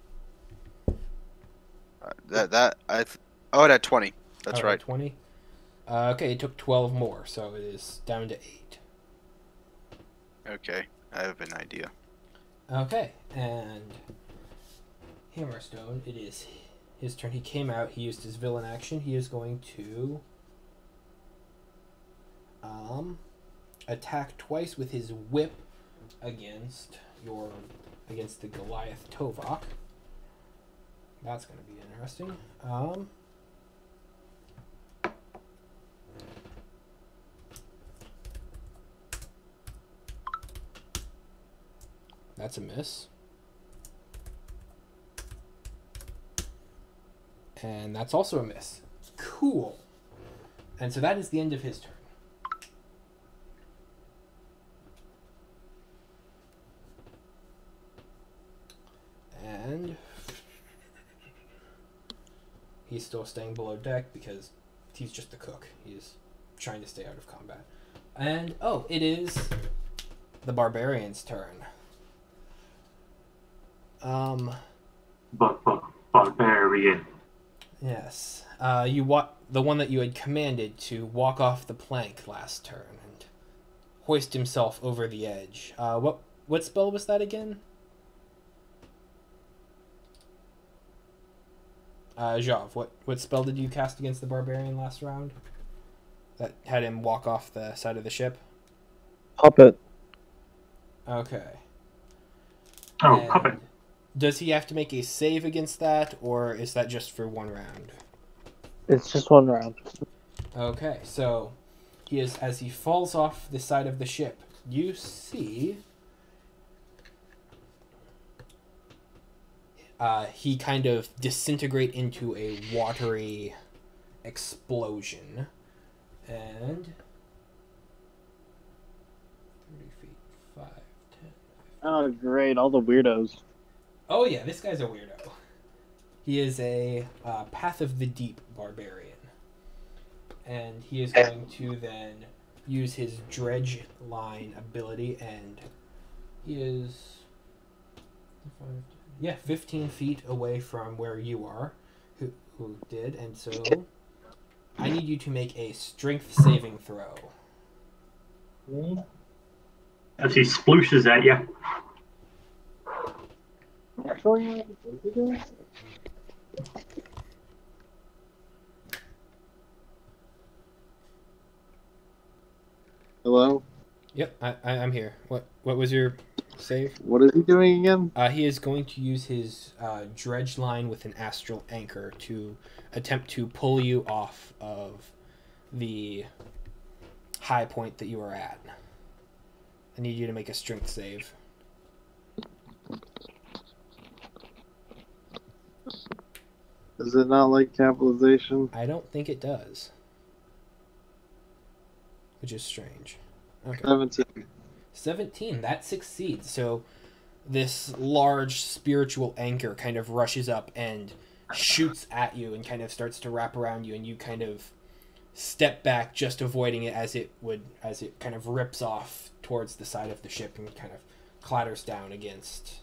Oh, it had 20. That's right. 20. Okay, it took 12 more, so it is down to 8. Okay, I have an idea. Okay, and Hammerstone, it is his turn. He came out, he used his villain action. He is going to attack twice with his whip against the Goliath Tovok. That's going to be interesting. That's a miss. And that's also a miss. Cool. And so that is the end of his turn. And he's still staying below deck because he's just the cook. He's trying to stay out of combat. And, oh, it is the barbarian's turn. Barbarian. Yes. The one that you had commanded to walk off the plank last turn and hoist himself over the edge. What spell was that again? Jav, what spell did you cast against the barbarian last round? That had him walk off the side of the ship? Puppet. Okay. Oh, And puppet. does he have to make a save against that, or is that just for one round? It's just one round. Okay, so as he falls off the side of the ship, you see he kind of disintegrate into a watery explosion. And 30 feet, 5, 10. Oh, great. All the weirdos. Oh, yeah, this guy's a weirdo. He is a Path of the Deep barbarian. And he is going to then use his Dredge Line ability, and he is 15 feet away from where you are, who did, and so I need you to make a strength saving throw. As he splooshes at you. Hello? Yep, I'm here. What was your save? What is he doing again? He is going to use his Dredge Line with an astral anchor to attempt to pull you off of the high point that you are at. I need you to make a strength save. Is it not like capitalization? I don't think it does. Which is strange. Okay. 17. 17, that succeeds. So this large spiritual anchor kind of rushes up and shoots at you and kind of starts to wrap around you, and you kind of step back, just avoiding it as it kind of rips off towards the side of the ship and kind of clatters down against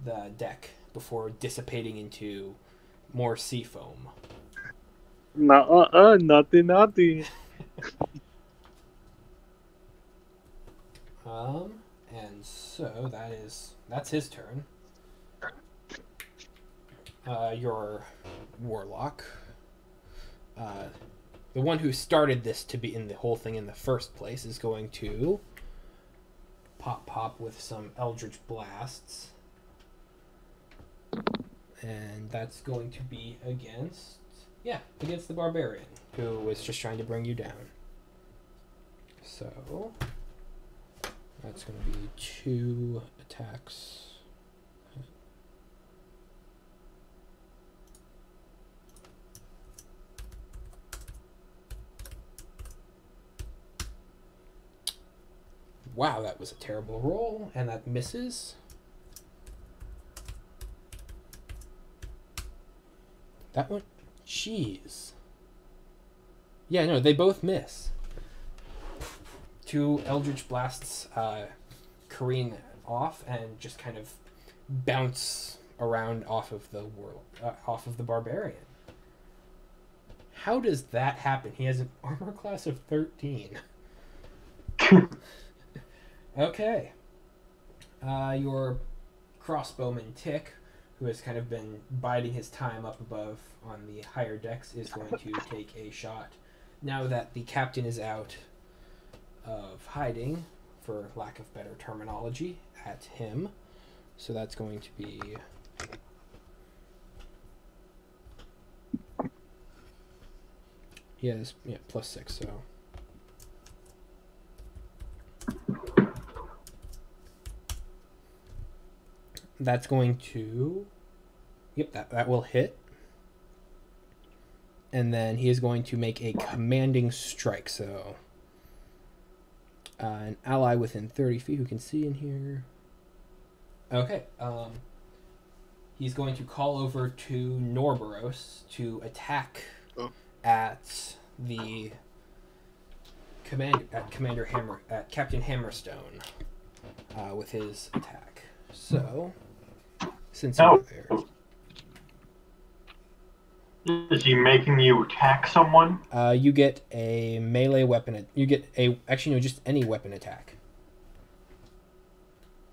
the deck before dissipating into more sea foam. Naughty. And so that's his turn. Your warlock, the one who started this to be in the whole thing in the first place, is going to pop with some eldritch blasts, and that's going to be against the barbarian who was just trying to bring you down. So that's going to be 2 attacks. Wow, that was a terrible roll, and that misses. That one? Jeez. Yeah, no, they both miss. 2 Eldritch Blasts careen off and just kind of bounce around off of the barbarian. How does that happen? He has an armor class of 13. Okay. Your crossbowman Tick, who has kind of been biding his time up above on the higher decks, is going to take a shot now that the captain is out of hiding, for lack of better terminology, at him. So that's going to be +6, so that's going to that will hit. and then he is going to make a commanding strike. So, an ally within 30 feet who can see in here. Okay. He's going to call over to Norboros to attack at the Captain Hammerstone with his attack. So, since you're there. Is he making you attack someone? You get a melee weapon. You get just any weapon attack.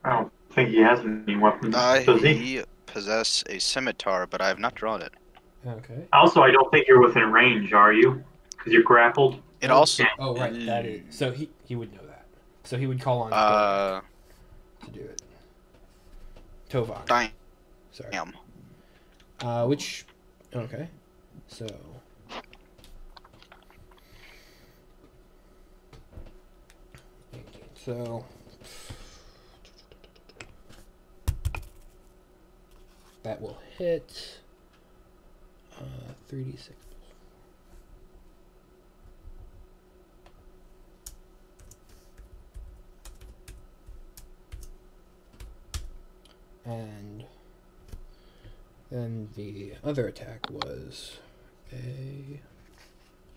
I don't think he has any weapons. Does he possess a scimitar, but I have not drawn it. Okay. Also, I don't think you're within range, are you? Because you're grappled. It also. Oh, right. That is. So he would know that. So he would call on to do it. Tovan. Sorry. Which. Okay. So. So. That will hit 3d6. And then the other attack was a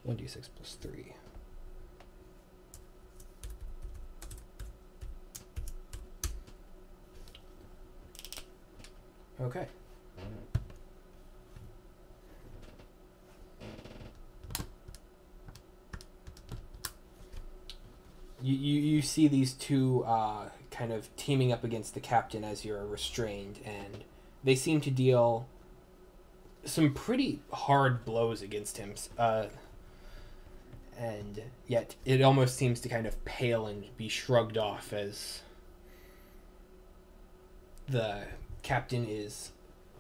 1d6 plus 3. Okay. You see these two kind of teaming up against the captain as you're restrained, and they seem to deal some pretty hard blows against him. And yet it almost seems to kind of pale and be shrugged off as the captain is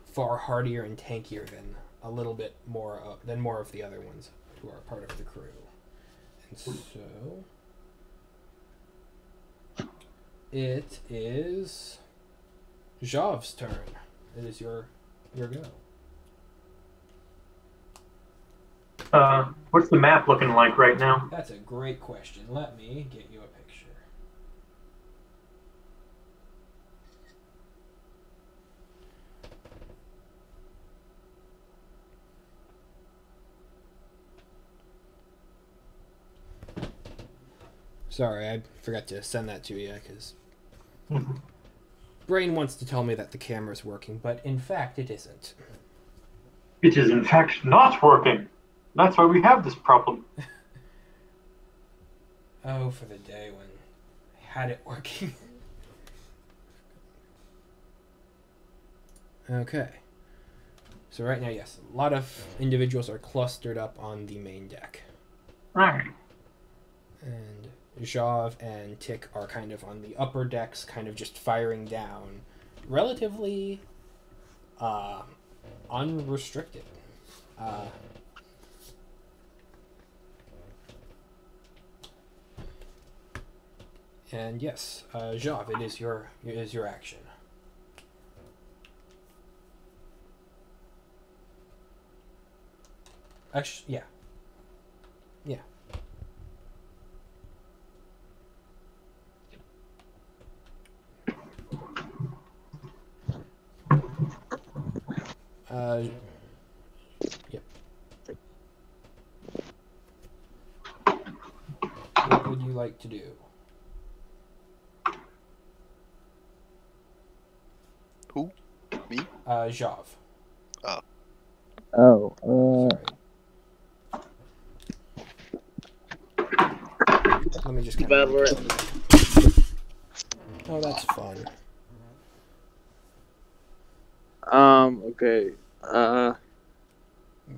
far hardier and tankier than more of the other ones who are part of the crew. And so it is Jav's turn. It is your go. What's the map looking like right now? That's a great question. Let me get you a picture. Sorry, I forgot to send that to you because brain wants to tell me that the camera's working, but in fact it isn't. It is in fact not working. That's why we have this problem. Oh, for the day when I had it working. Okay. So right now, yes, a lot of individuals are clustered up on the main deck. Right. And Jav and Tick are kind of on the upper decks, kind of just firing down, relatively unrestricted. And yes, Jav, it is your action. Actually, yeah. Yeah. Yep. What would you like to do? Who? Me? Jav. Oh. Sorry. Let me just kind of... Oh, that's fun. Okay.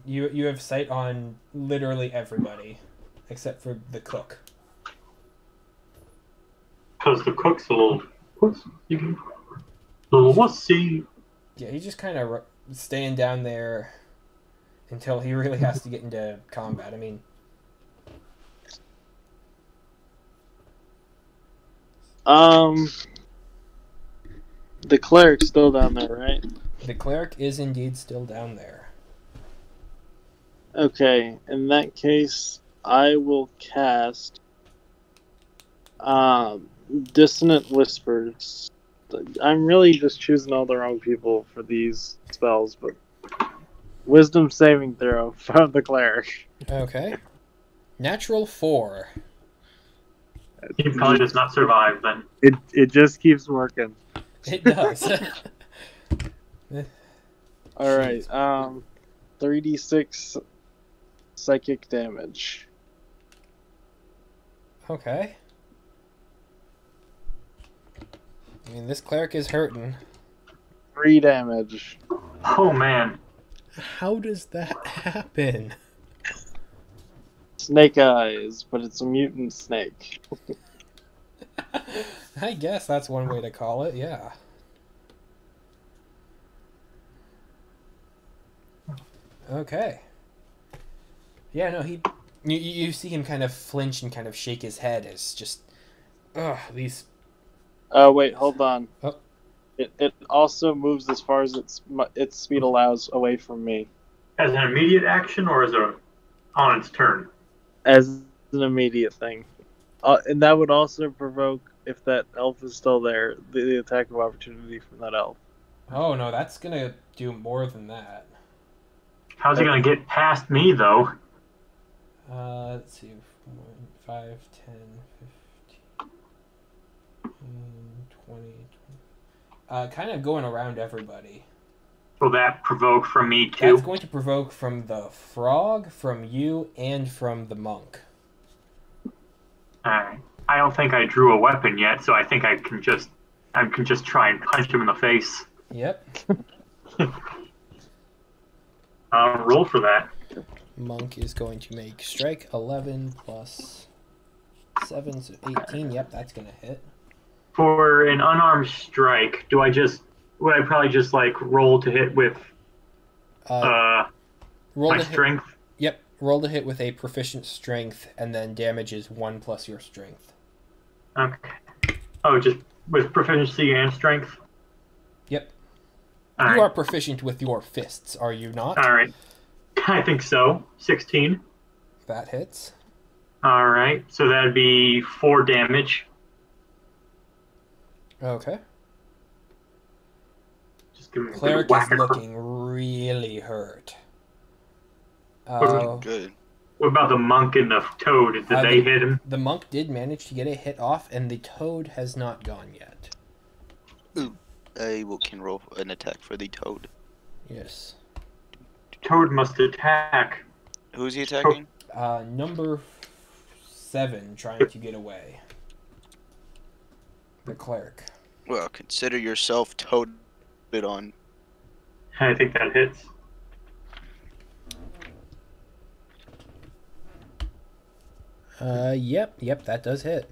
You have sight on literally everybody, except for the cook. Because the cook's a little wussy. Yeah, he's just kind of staying down there until he really has to get into combat. I mean... The cleric's still down there, right? The cleric is indeed still down there. Okay, in that case, I will cast Dissonant Whispers. I'm really just choosing all the wrong people for these spells, but Wisdom saving throw from the cleric. Okay. Natural 4. He probably does not survive then. It just keeps working. It does. All right. Jeez. 3d6 psychic damage. Okay. I mean, this cleric is hurting. 3 damage. Oh man. How does that happen? Snake eyes, but it's a mutant snake. I guess that's one way to call it, yeah. Okay. Yeah, no, you see him kind of flinch and kind of shake his head as just... Ugh, these... Wait, hold on. Oh. It also moves as far as its speed allows away from me. As an immediate action or as a on its turn? As an immediate thing. And that would also provoke, if that elf is still there, the attack of opportunity from that elf. Oh, no, that's gonna do more than that. How's he gonna get past me though? Let's see. 5, 10, 15, 20. Kind of going around everybody. Will that provoke from me too? That's going to provoke from the frog, from you, and from the monk. Alright. I don't think I drew a weapon yet, so I think I can just try and punch him in the face. Yep. Roll for that. Monk is going to make strike 11 plus 7, so 18. Yep, that's going to hit. For an unarmed strike, would I probably just like roll to hit with Roll my to strength? Yep, roll to hit with a proficient strength, and then damage is 1 plus your strength. Okay. Oh, just with proficiency and strength? Yep. All You are right. proficient with your fists, are you not? Alright. I think so. 16. That hits. Alright, so that'd be 4 damage. Okay. Just give him a good Cleric whack is across. looking really hurt. Good. What about the monk and the toad? Did they hit him? The monk did manage to get a hit off, and the toad has not gone yet. Ooh, can roll an attack for the toad. Yes. Toad must attack. Who's he attacking? Number 7 trying to get away. The cleric. Well, consider yourself toaded on. I think that hits. Yep, that does hit.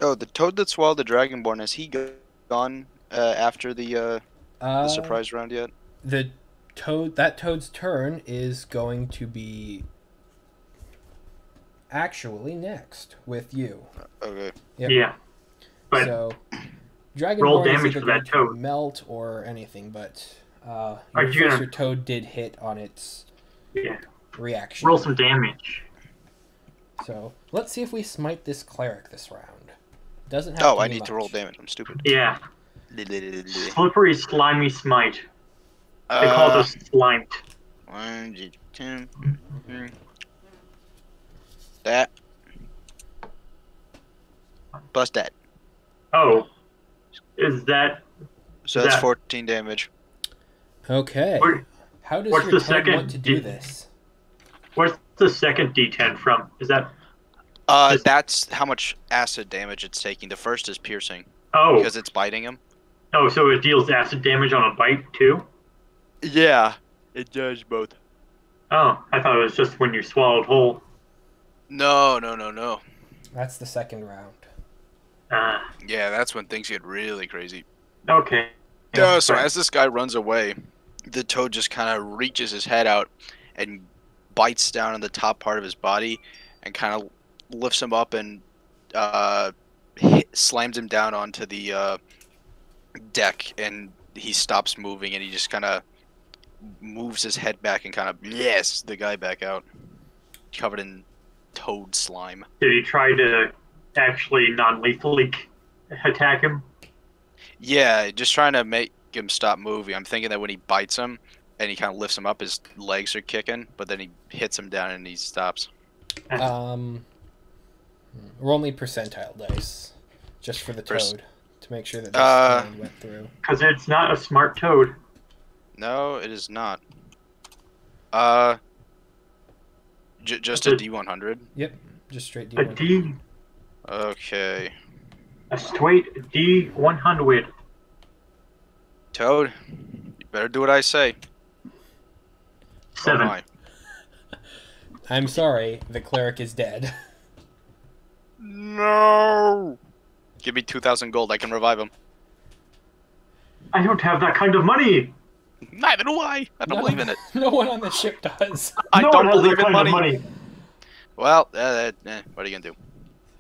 Oh, the toad that swallowed the dragonborn, has he gone after the surprise round yet? That toad's turn is going to be actually next with you. Okay. Yep. Yeah. But So, roll Dragonborn is damage either for going that to toad. melt or anything, but Are your you gonna- first toad did hit on its yeah. reaction. Roll some damage. So let's see if we smite this cleric this round. Doesn't have Oh, to I be need to roll much. damage. I'm stupid. Yeah. Slippery, slimy smite. They call it a slimed. 1, 2, 3. That. Plus that. Oh. Is that... So Is that's that- 14 damage. Okay. Where- How does what's your the toad second want to do D- this? Where's the second D10 from? Is that... Just- That's how much acid damage it's taking. The first is piercing Oh. because it's biting him. Oh, so it deals acid damage on a bite, too? Yeah, it does both. Oh, I thought it was just when you swallowed whole. No. That's the second round. Yeah, that's when things get really crazy. Okay. So Right. as this guy runs away, the toad just kind of reaches his head out and bites down on the top part of his body and kind of lifts him up and slams him down onto the deck, and he stops moving and he just kind of moves his head back and kind of yes the guy back out, covered in toad slime. Did he try to actually non-lethally attack him? Yeah, just trying to make him stop moving. I'm thinking that when he bites him and he kind of lifts him up, his legs are kicking, but then he hits him down and he stops. Roll me percentile dice, just for the toad, to make sure that this command went through. Because it's not a smart toad. No, it is not. Just a D100. Yep, just straight A D100. D. Okay. A straight D100. Toad, you better do what I say. 7. Oh my. I'm sorry, the cleric is dead. No! Give me 2,000 gold, I can revive him. I don't have that kind of money. Neither do I! I don't believe in it. No one on the ship does. I No don't one has believe that in kind of money. money. Well, what are you gonna do?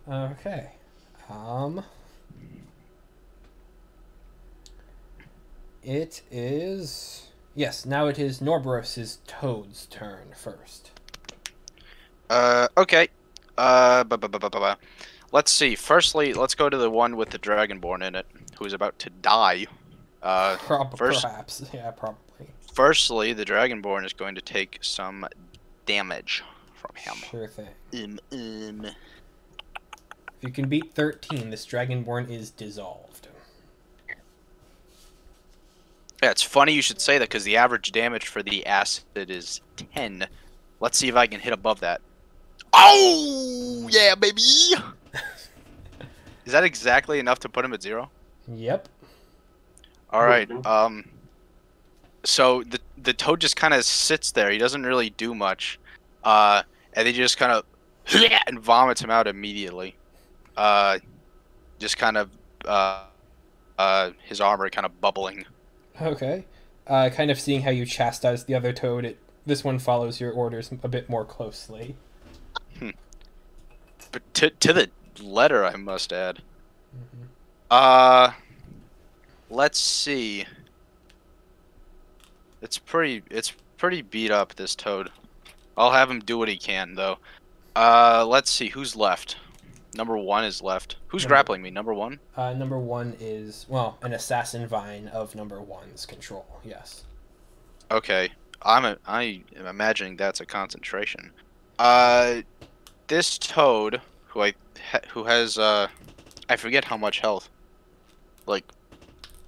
Okay. It is... Yes, now it is Norboros' Toad's turn first. Okay. Let's see. Firstly, let's go to the one with the Dragonborn in it, who's about to die. Perhaps. Yeah, probably. Firstly, the Dragonborn is going to take some damage from him. Sure thing. If you can beat 13, this Dragonborn is dissolved. Yeah, it's funny you should say that because the average damage for the acid is 10. Let's see if I can hit above that. Oh, yeah, baby! Is that exactly enough to put him at 0? Yep. Alright, so the toad just kind of sits there. He doesn't really do much. And he just kind of and vomits him out immediately. Just kind of his armor kind of bubbling. Okay. Kind of seeing how you chastise the other toad, this one follows your orders a bit more closely. But to the letter, I must add. Let's see. It's pretty beat up, this toad. I'll have him do what he can, though. Let's see, who's left? Number 1 is left. Who's grappling me? Number 1? Number 1 is, well, an assassin vine of number 1's control, yes. Okay. I am imagining that's a concentration. This toad, who has, I forget how much health. Like...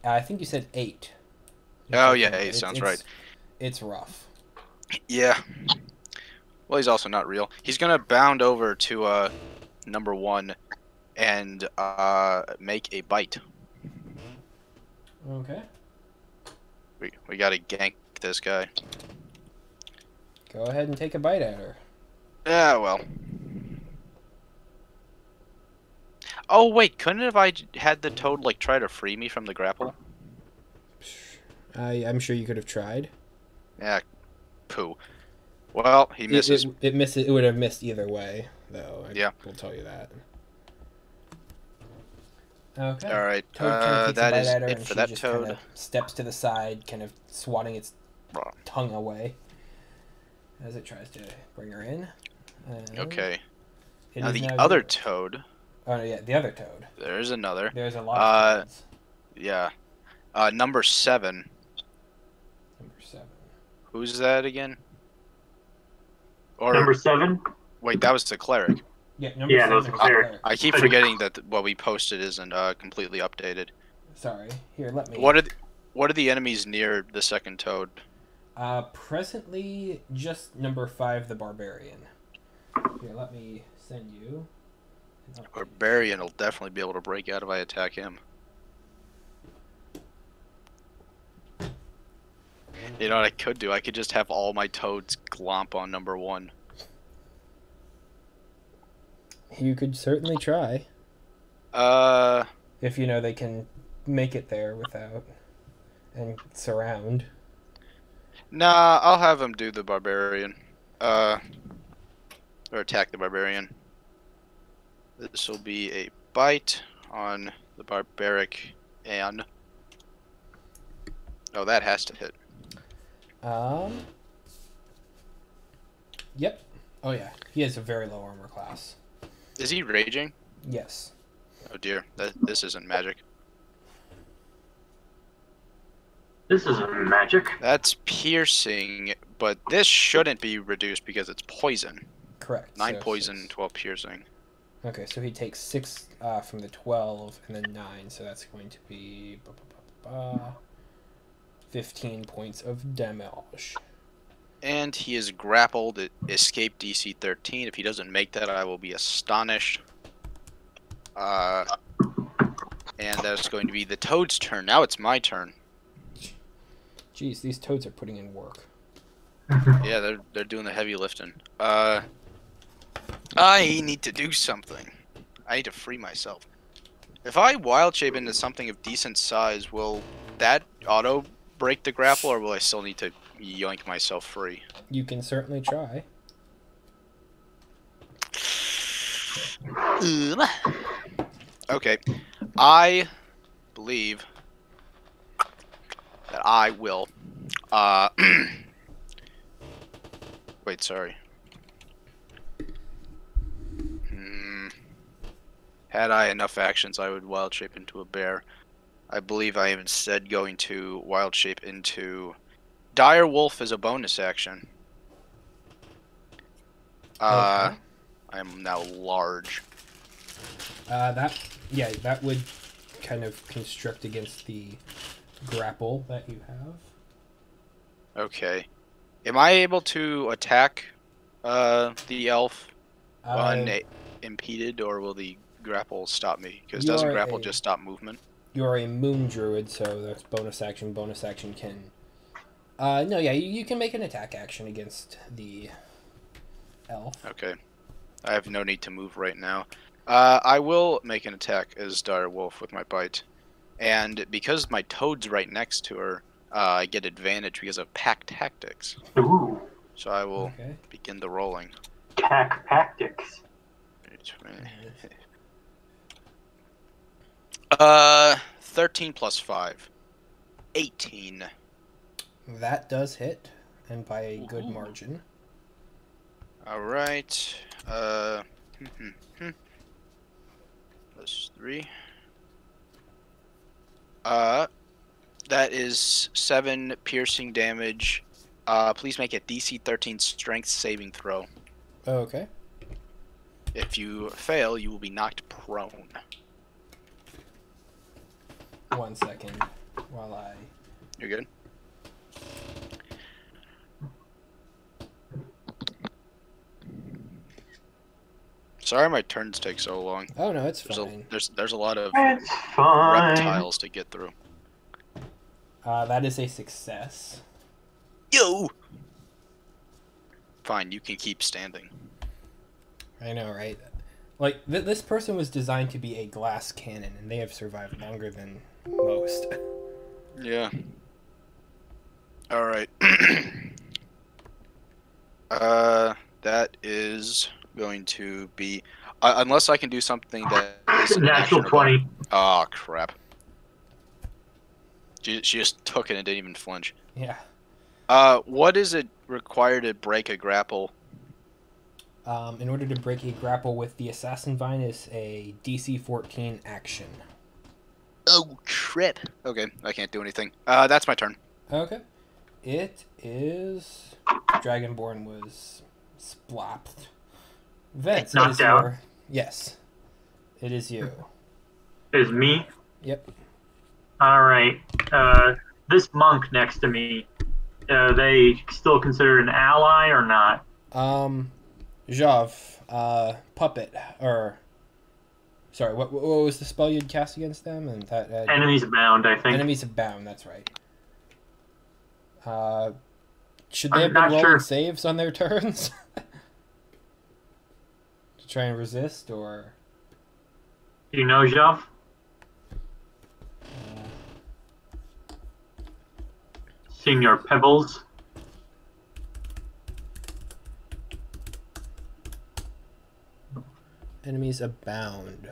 I think you said 8. Oh, yeah, 8 sounds right. It's rough. Yeah. Well, he's also not real. He's gonna bound over to, number 1 and, make a bite. Okay. We gotta gank this guy. Go ahead and take a bite at her. Yeah, well. Oh, wait, couldn't have I had the toad, like, try to free me from the grapple? I'm sure you could have tried. Yeah, poo. Well, he misses. It would have missed either way, though. Yeah. We'll tell you that. Okay. All right. Toad kind of takes a bite at her, it and for she that just toad. kind of steps to the side, kind of swatting its tongue away as it tries to bring her in. Okay. It Now is the now other yours. toad. Oh yeah, the other toad. There's another. There's a lot of toads. Yeah. Number 7. Number 7. Who's that again? Or Number 7? wait, that was the cleric. Yeah, number Yeah, 7 that was is a the cleric. cleric. I keep forgetting that what we posted isn't completely updated. Sorry. Here, let me. What are the enemies near the second toad? Presently, just number 5, the barbarian. Here, let me send you. Barbarian will definitely be able to break out if I attack him. You know what I could do? I could just have all my toads glomp on number 1. You could certainly try. If you know they can make it there without and surround. Nah, I'll have him do the barbarian. Or attack the barbarian. This will be a bite on the barbaric and... Oh, that has to hit. Um. Yep. Oh yeah, he has a very low armor class. Is he raging? Yes. Oh dear, this isn't magic. This isn't magic. That's piercing, but this shouldn't be reduced because it's poison. Correct. 9 so poison, 6. 12 piercing. Okay, so he takes 6 from the 12, and then 9, so that's going to be 15 points of damage. And he is grappled at escape DC 13. If he doesn't make that, I will be astonished. And that's going to be the toad's turn. Now it's my turn. Jeez, these toads are putting in work. Yeah, they're doing the heavy lifting. I need to do something. I need to free myself. If I wild shape into something of decent size, will that auto break the grapple, or will I still need to yoink myself free? You can certainly try. Okay, I believe that I will. Wait, sorry. Had I enough actions, I would wild shape into a bear. I believe I am instead going to wild shape into dire wolf as a bonus action. Okay. I am now large. That would kind of constrict against the grapple that you have. Okay. Am I able to attack the elf unimpeded, or will the grapple stop me? Because doesn't grapple just stop movement? You're a moon druid, so that's bonus action. Bonus action can... no, yeah, you can make an attack action against the elf. Okay. I have no need to move right now. I will make an attack as dire wolf with my bite. And because my toad's right next to her, I get advantage because of pack tactics. Ooh. So I will begin the rolling. Pack tactics. 13 plus 5. 18. That does hit, and by a good margin. Alright. Plus 3. That is 7 piercing damage. Please make a DC 13 strength saving throw. Okay. If you fail, you will be knocked prone. 1 second while I... You're good? Sorry my turns take so long. Oh no, it's fine. There's a lot of It's fine. reptiles to get through. That is a success. Yo! Fine, you can keep standing. I know, right? Like, this person was designed to be a glass cannon, and they have survived longer than most. Yeah. Alright. That is going to be... unless I can do something that is Natural 20. Oh, crap. She just took it and didn't even flinch. Yeah. What is it required to break a grapple? In order to break a grapple with the Assassin Vine is a DC 14 action. Oh, crap. Okay, I can't do anything. That's my turn. Okay. It is... Dragonborn was splopped. Vince, knocked out. Yes. It is you. It is me? Yep. Alright. This monk next to me, they still considered an ally or not? Jav, puppet, or... Sorry, what was the spell you'd cast against them? And that Enemies abound, I think. Enemies abound, that's right. Should they have I'm been not rolling sure. saves on their turns? To try and resist, or... Do you know, Jav? Senior Pebbles. Enemies abound.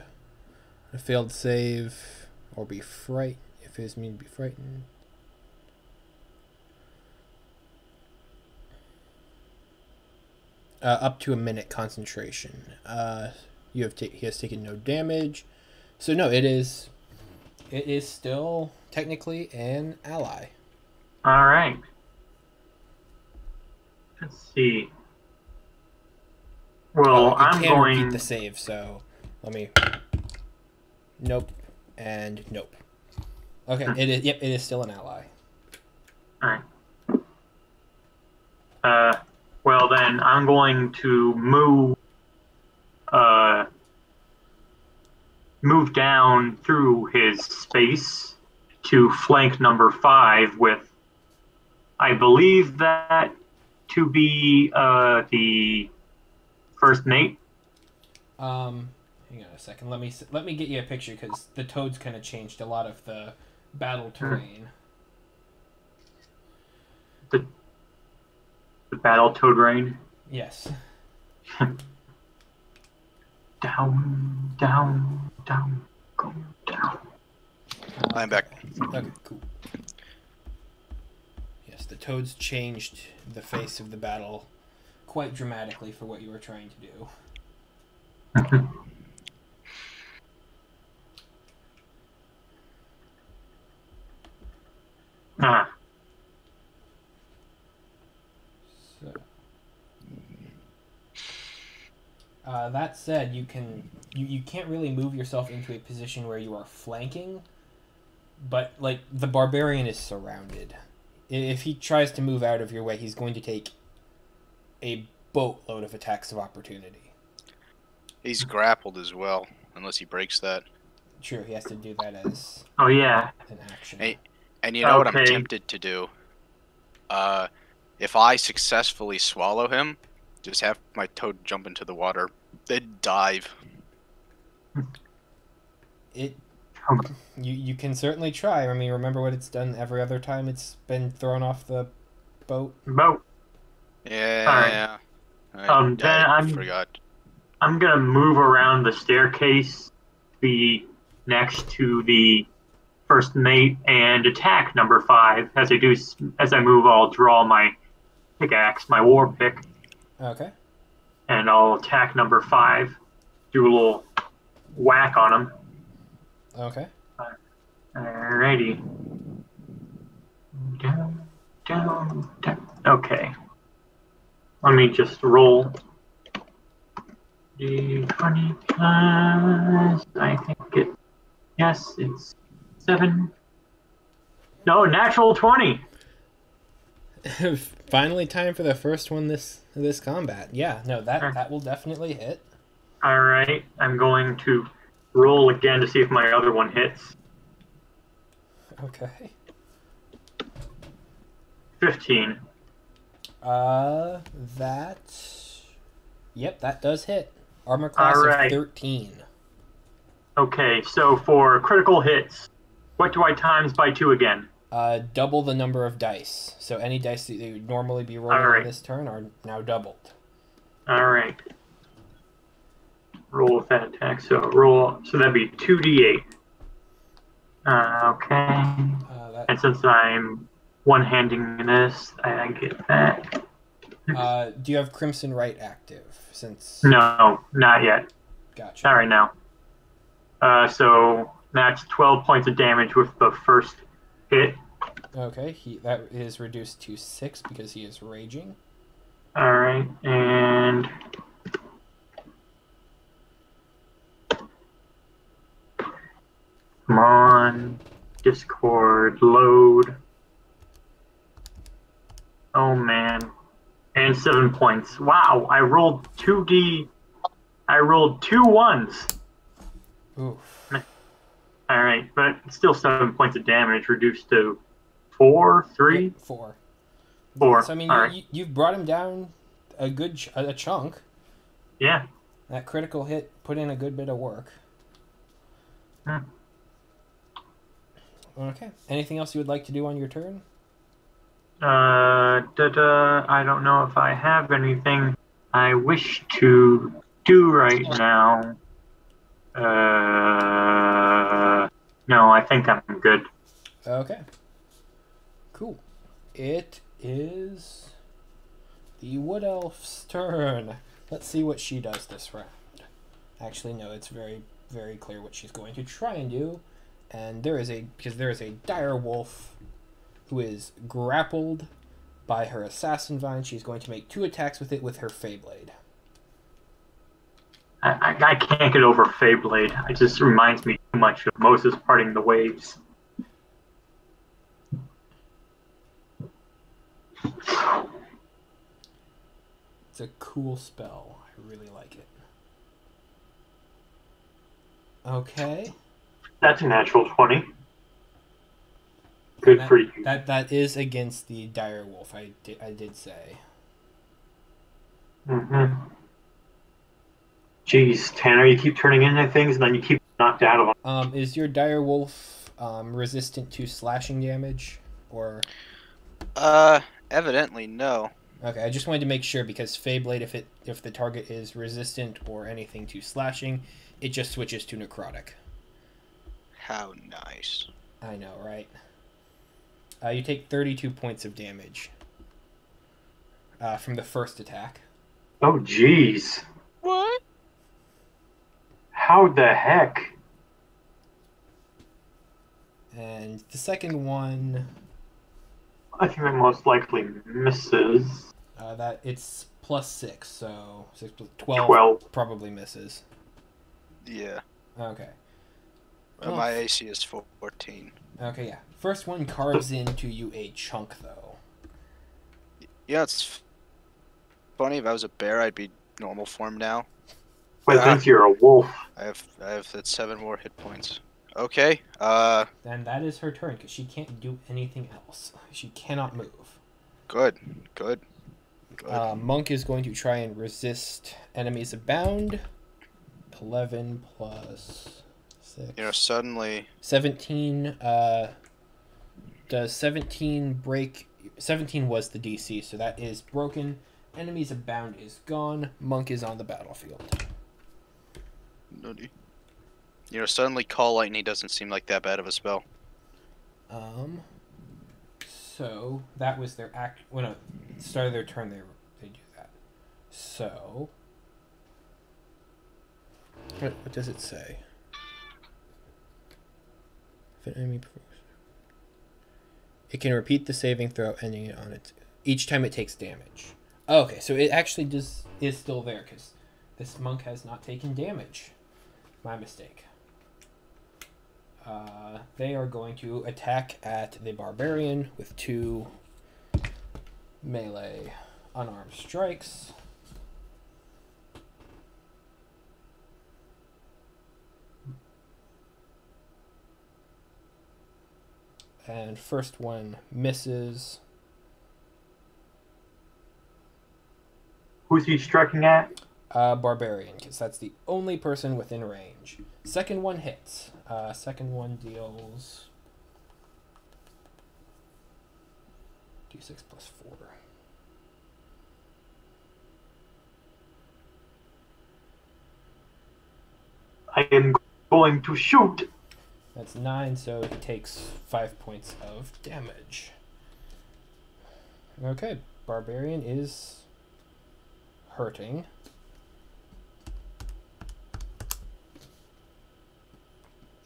A failed save, or be frightened. If it is mean to be frightened. Up to a minute concentration. He has taken no damage. So no, it is still technically an ally. All right. Let's see. Well, You I'm can going. repeat the save, so let me. Nope, and nope. Okay, it is. Yep, it is still an ally. All right. Well then, I'm going to move down through his space to flank number 5 with, I believe that to be the first mate. Hang on a second. Let me get you a picture because the toads kind of changed a lot of the battle terrain. The battle toad rain. Yes. Down, down, down, go down. I'm back. Okay, cool. Yes, the toads changed the face of the battle quite dramatically for what you were trying to do. Ah. So, that said, you can't really move yourself into a position where you are flanking, but like the barbarian is surrounded. If he tries to move out of your way, he's going to take a boatload of attacks of opportunity. He's grappled as well, unless he breaks that. True, he has to do that as Oh yeah. an action. Hey, and you know what I'm Okay. tempted to do? If I successfully swallow him, just have my toad jump into the water, then dive. You can certainly try. I mean, remember what it's done every other time it's been thrown off the boat? Boat. Yeah. Then I forgot. I'm gonna move around the staircase, be next to the first mate, and attack number 5. As I move, I'll draw my pickaxe, my war pick, Okay. and I'll attack number 5. Do a little whack on him. Okay. Alrighty. Down, down, down. Okay. Let me just roll. D20 plus, I think yes, it's 7. No, natural 20. Finally, time for the first one this combat. Yeah, no, that will definitely hit. All right, I'm going to roll again to see if my other one hits. Okay. 15. Yep, that does hit. Armor class All right. of 13. Okay, so for critical hits, what do I times by 2 again? Double the number of dice. So any dice that you would normally be rolling on this turn are now doubled. All right. Roll with that attack. So that'd be 2d8. Okay. And since I'm one-handing this, I get that. Do you have Crimson Right active? Since No, not yet. Gotcha. Not right now. So that's 12 points of damage with the first hit. Okay, that is reduced to 6 because he is raging. All right, and come on, Discord load. Oh man, and 7 points. Wow, I rolled 2 ones. Oof. All right, but still 7 points of damage, reduced to 4, 3? Yep, 4. 4. So I mean, right. you've brought him down a chunk. Yeah. That critical hit put in a good bit of work. Okay. Anything else you would like to do on your turn? I don't know if I have anything I wish to do right now. No, I think I'm good. Okay. Cool. It is The Wood Elf's turn. Let's see what she does this round. Actually, no, it's very, very clear what she's going to try and do. And there is a dire wolf who is grappled by her assassin vine. She's going to make 2 attacks with it with her Feyblade. I can't get over Feyblade. It just reminds me too much of Moses parting the waves. It's a cool spell. I really like it. Okay. That's a natural 20. Good for you. That is against the dire wolf. I did say. Mm-hmm. Jeez, Tanner, you keep turning into things, and then you keep knocked out of them. Is your dire wolf resistant to slashing damage, or? Evidently no. Okay, I just wanted to make sure because Feyblade, if the target is resistant or anything to slashing, it just switches to necrotic. How nice. I know, right? You take 32 points of damage from the first attack. Oh, jeez. What? How the heck? And the second one... I think that most likely misses. That it's +6, so 6 plus 12, 12. Probably misses. Yeah. Okay. My AC is 14. Okay, yeah. First one carves into you a chunk, though. Yeah, it's funny. If I was a bear, I'd be normal form now. But since you're a wolf, I have that 7 more hit points. Okay. Then that is her turn because she can't do anything else. She cannot move. Good. Monk is going to try and resist enemies abound. 11 plus 6. Suddenly 17. Does 17 break? 17 was the DC, so that is broken. Enemies abound is gone. Monk is on the battlefield. nutty. Suddenly Call Lightning doesn't seem like that bad of a spell. So that was their act. When it started their turn, they do that. So what does it say? If an enemy performs, it can repeat the saving throw, ending it on its each time it takes damage. Okay, so it actually is still there because this monk has not taken damage. My mistake. They are going to attack at the barbarian with 2 melee unarmed strikes. And first one misses. who's he striking at? Barbarian, because that's the only person within range. Second one hits. Second one deals d6 plus 4. I am going to shoot. That's 9, so it takes 5 points of damage. Okay, Barbarian is hurting.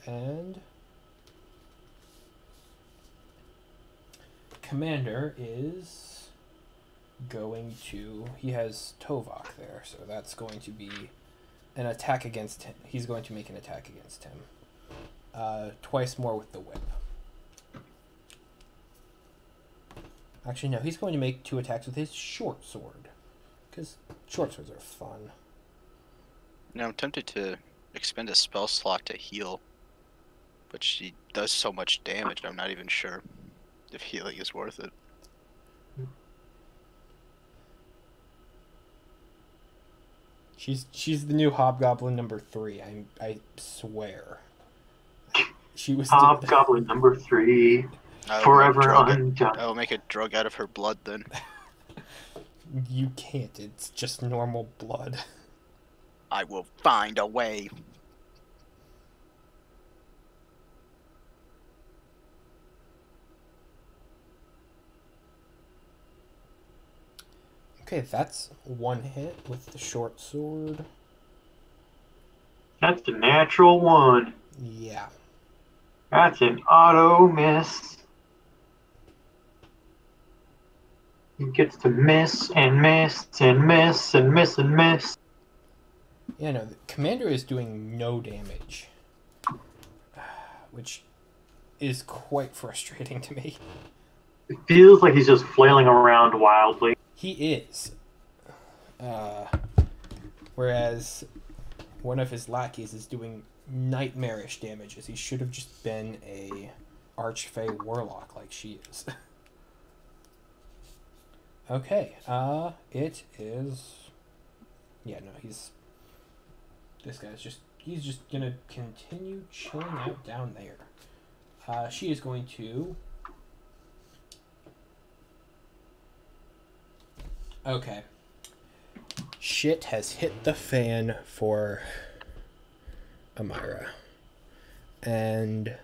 And Commander is going to... He has Tovok there, so that's going to be an attack against him. He's going to make an attack against him. Twice more with the whip. Actually, no, he's going to make 2 attacks with his short sword. Because short swords are fun. I'm tempted to expend a spell slot to heal. But she does so much damage, I'm not even sure if healing is worth it. She's the new Hobgoblin number 3. I swear. She was Hobgoblin number 3. Forever undone. I will make a drug out of her blood then. You can't. It's just normal blood. I will find a way. Okay, that's one hit with the short sword. That's a natural one. Yeah. That's an auto miss. He gets to miss and miss and miss and miss and miss. Yeah, no, the commander is doing no damage. Which is quite frustrating to me. It feels like he's just flailing around wildly. He is. Whereas one of his lackeys is doing nightmarish damages. He should have just been a Archfey Warlock like she is. Okay, it is... Yeah, no, he's... This guy's just... He's just gonna continue chilling out down there. She is going to... Okay. Shit has hit the fan for Amira. And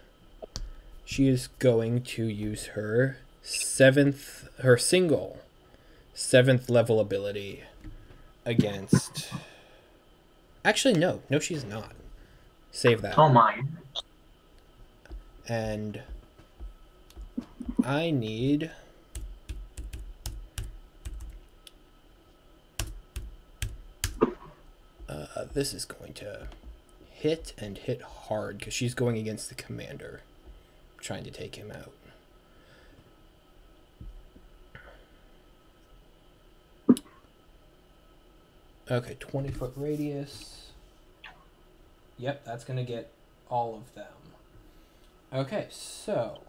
she is going to use her single 7th level ability against... Actually, no, she's not. Save that. Oh my. And I need... this is going to hit and hit hard because she's going against the commander, trying to take him out. Okay, 20-foot radius. Yep, that's going to get all of them. Okay, so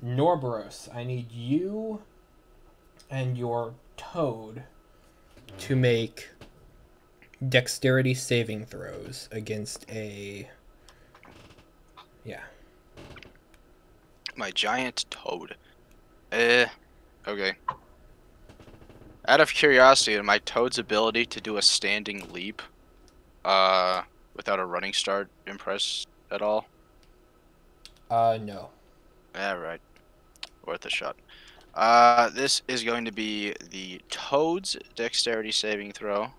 Norboros, I need you and your toad to make dexterity saving throws against a... Yeah. My giant toad. Okay. Out of curiosity, my toad's ability to do a standing leap, without a running start, impress at all? No. Alright. Worth a shot. This is going to be the toad's dexterity saving throw.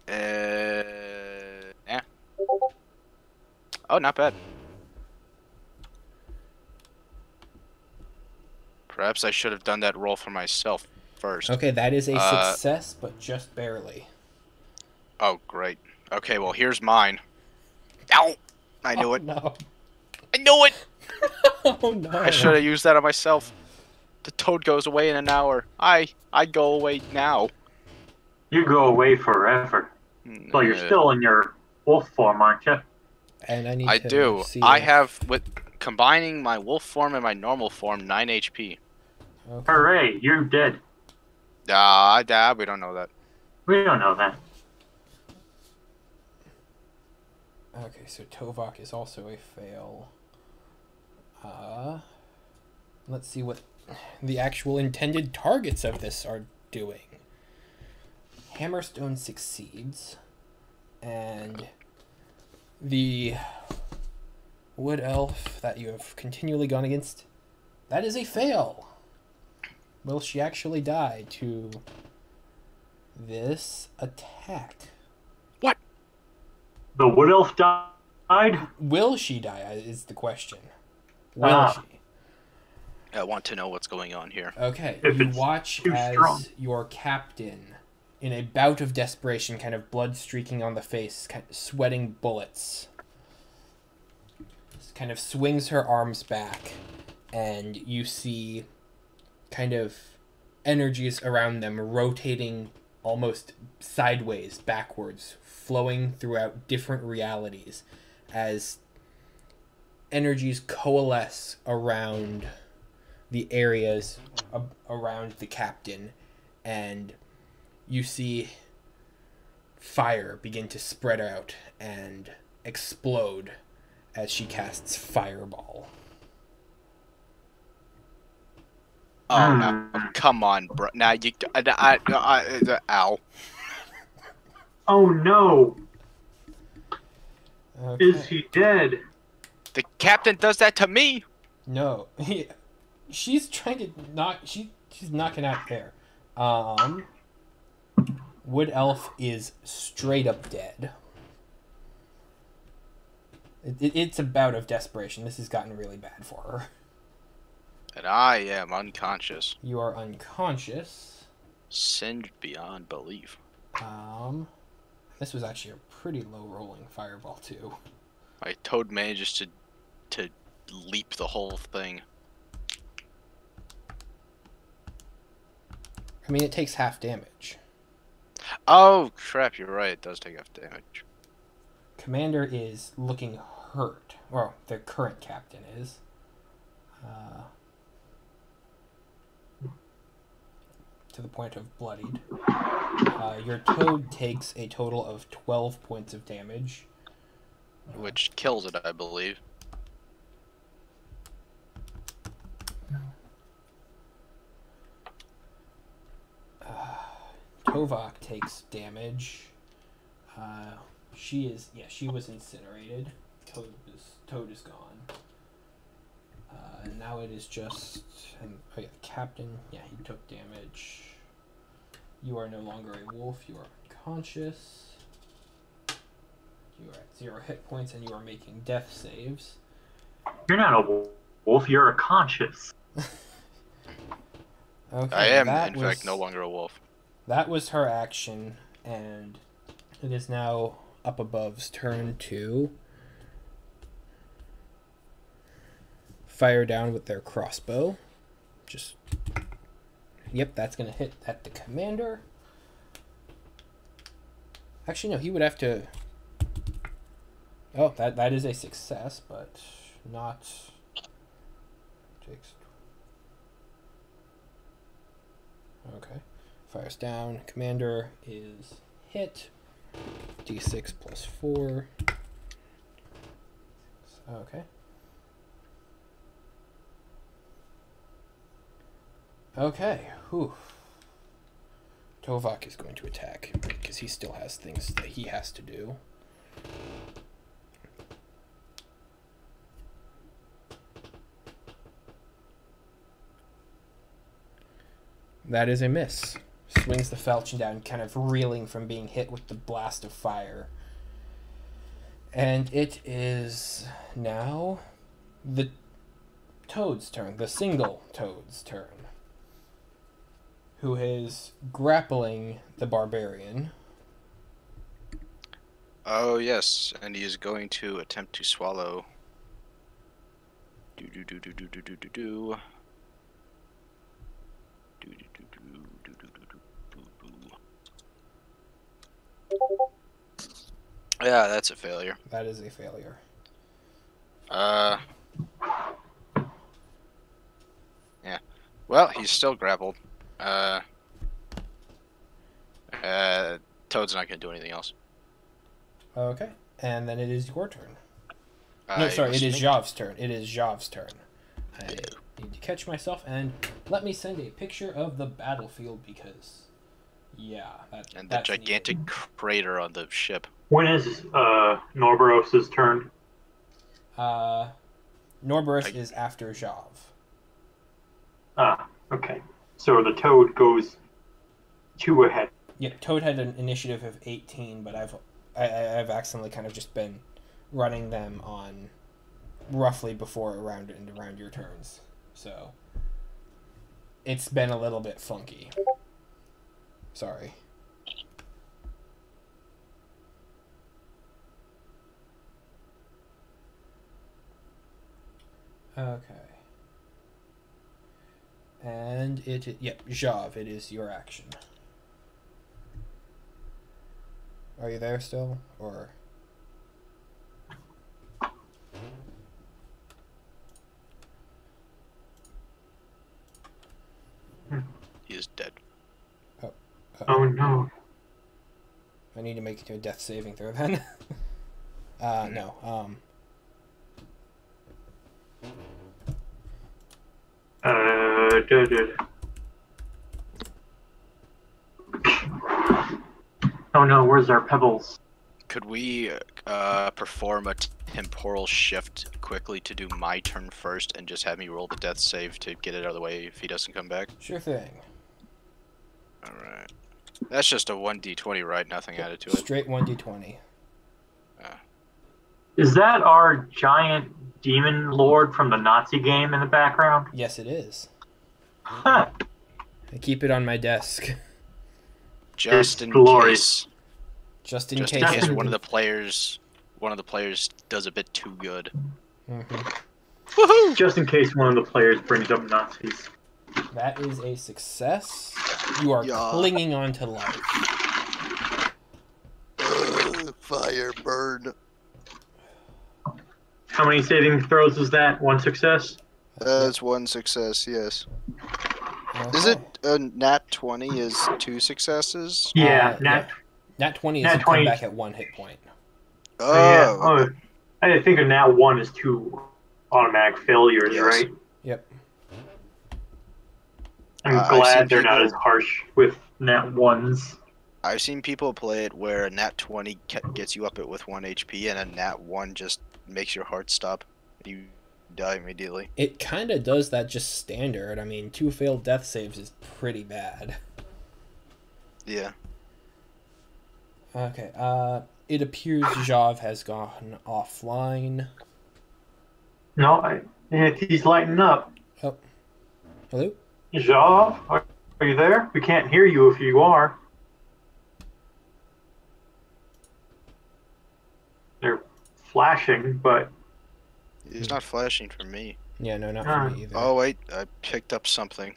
Yeah. Oh, not bad. Perhaps I should have done that roll for myself first. Okay, that is a success, but just barely. Oh, great. Okay, well, here's mine. Ow! I knew it. No. I knew it! Oh, no. I should have used that on myself. The toad goes away in an hour. I go away now. You go away forever. Well, you're still in your wolf form, aren't you? And I need I to do. see I if- have, with combining my wolf form and my normal form, 9 HP. Okay. Hooray, you're dead. We don't know that. We don't know that. Okay, so Tovok is also a fail. Let's see what the actual intended targets of this are doing. Hammerstone succeeds, and the wood elf that you have continually gone against, that is a fail. Will she actually die to this attack? What? The wood elf died? Will she die is the question. Will she? I want to know what's going on here. Okay, If you it's watch too as strong. your captain, in a bout of desperation, kind of blood streaking on the face, kind of sweating bullets, kind of swings her arms back, and you see kind of energies around them rotating almost sideways, backwards, flowing throughout different realities as energies coalesce around the areas around the captain, and you see fire begin to spread out and explode as she casts Fireball. Oh, no. Come on, bro. Now you... ow. Oh no! Okay. Is he dead? The captain does that to me! No. She's trying to knock... She's knocking out there. Wood Elf is straight up dead. It's a bout of desperation. This has gotten really bad for her. And I am unconscious. You are unconscious. Singed beyond belief. This was actually a pretty low rolling fireball too. My toad manages to leap the whole thing. I mean, it takes half damage. Oh crap! You're right. It does take half damage. Commander is looking hurt. Well, the current captain is. To the point of bloodied. Your toad takes a total of 12 points of damage. Which kills it, I believe. Tovok takes damage. She was incinerated. Toad is gone. And now it is just the captain. Yeah, he took damage. You are no longer a wolf. You are unconscious. You are at 0 hit points, and you are making death saves. You're not a wolf. You're a conscious. Okay, I am, in fact, no longer a wolf. That was her action, and it is now up above's turn to fire down with their crossbow. Yep, that's going to hit at the commander. Actually, no, he would have to... Oh, that is a success, but not... Okay. Fires down. Commander is hit. D6 plus 4. Okay. Okay. Whew. Tovok is going to attack because he still has things that he has to do. That is a miss. Swings the falchion down, kind of reeling from being hit with the blast of fire. And it is now the toad's turn, the single toad's turn, who is grappling the barbarian. Oh, yes, and he is going to attempt to swallow. Yeah, that's a failure. That is a failure. Yeah. Well, he's still grappled. Toad's not gonna do anything else. Okay, and then it is your turn. No, sorry, it is Jav's turn. It is Jav's turn. I need to catch myself, and let me send a picture of the battlefield because, yeah, and the gigantic crater on the ship. When is Norboros' turn? Norboros is after Jav. Ah, okay. So the toad goes 2 ahead. Yeah, Toad had an initiative of 18, but I've accidentally kind of just been running them on roughly before around your turns. So it's been a little bit funky. Sorry. Okay. And Jav, it is your action. Are you there still, or? He is dead. Oh no. I need to make it to a death saving throw then. No. Oh no, where's our pebbles? Could we perform a temporal shift quickly to do my turn first and just have me roll the death save to get it out of the way if he doesn't come back? Sure thing. All right. That's just a 1d20, right? Nothing added to it. Straight 1d20. Is that our giant demon lord from the Nazi game in the background? Yes, it is. Huh. I keep it on my desk. Just It's in glorious. case. Just in Just case. in case I one of do- the players does a bit too good. Mhm. Woohoo! Just in case one of the players brings up Nazis. That is a success. You are Yeah. clinging on to life. Fire burn. How many saving throws is that? One success? That's one success, yes. Okay. Is it a nat 20 is 2 successes? Yeah, yeah. Nat 20 is Nat you come 20. back at 1 hit point. Yeah. Oh, okay. I think a nat 1 is 2 automatic failures, Yes. right? Yep. I'm I've glad seen they're not people- as harsh with nat 1s. I've seen people play it where a nat 20 gets you up at with 1 HP and a nat 1 just makes your heart stop. You die immediately. It kind of does that just standard. I mean, 2 failed death saves is pretty bad. Yeah. Okay, it appears Jav has gone offline. No, he's lighting up. Oh. Hello? Jav, are you there? We can't hear you if you are. They're flashing, but He's not flashing for me. Yeah, no, not for me either. Oh, wait. I picked up something.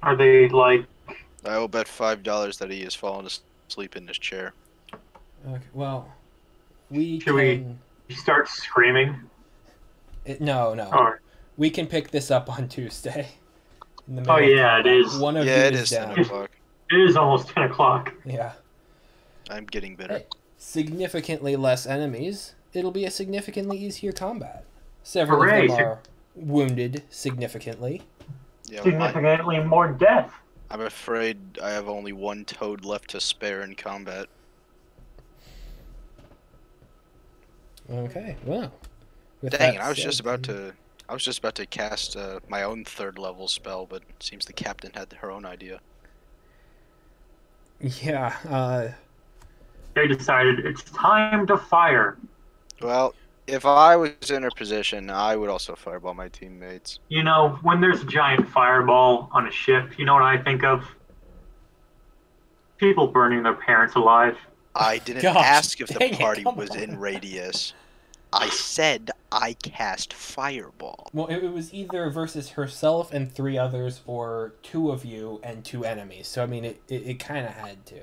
are they like... I will bet $5 that he has fallen asleep in his chair. Okay, well, we Should we start screaming? No. Or... We can pick this up on Tuesday. In the Oh, middle of yeah, it combat. is. One of Yeah, you it is is down. 10 o'clock. It is almost 10 o'clock. Yeah. I'm getting bitter. Hey, significantly less enemies. It'll be a significantly easier combat. Several Hooray. of them are wounded significantly. Yeah, well, Significantly more death. I'm afraid I have only one toad left to spare in combat. Okay, well. With Dang it, that I was said, just about to cast my own 3rd level spell, but it seems the captain had her own idea. Yeah, They decided it's time to fire. Well, if I was in her position, I would also fireball my teammates. You know, when there's a giant fireball on a ship, you know what I think of? People burning their parents alive. I didn't Gosh, ask if the dang it, party come was on. in radius. I said I cast fireball. well, it was either versus herself and 3 others, or 2 of you and 2 enemies. So, I mean, it kind of had to.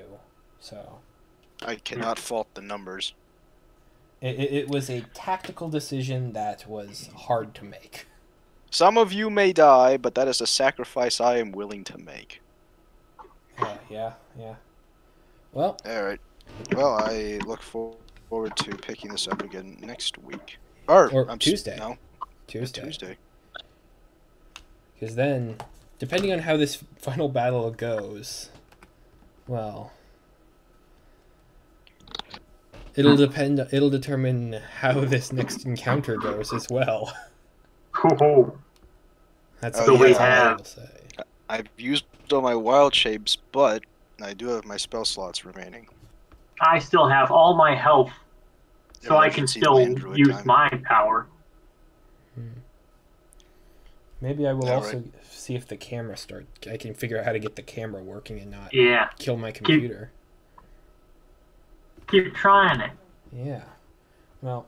So, I cannot fault the numbers. it was a tactical decision that was hard to make. Some of you may die, but that is a sacrifice I am willing to make. Yeah. Well, Alright. Well, I look forward to picking this up again next week. Or Tuesday. No, Tuesday. Tuesday. Because then, depending on how this final battle goes, well, it'll determine how this next encounter goes as well. Oh, That's Oh, all yeah. I will say. I've used all my wild shapes, but I do have my spell slots remaining. I still have all my health, so I can Emergency still land druid use time. my power. Maybe I will Yeah, also see if the camera I can figure out how to get the camera working and not Yeah, kill my computer. keep trying it. Yeah. Well,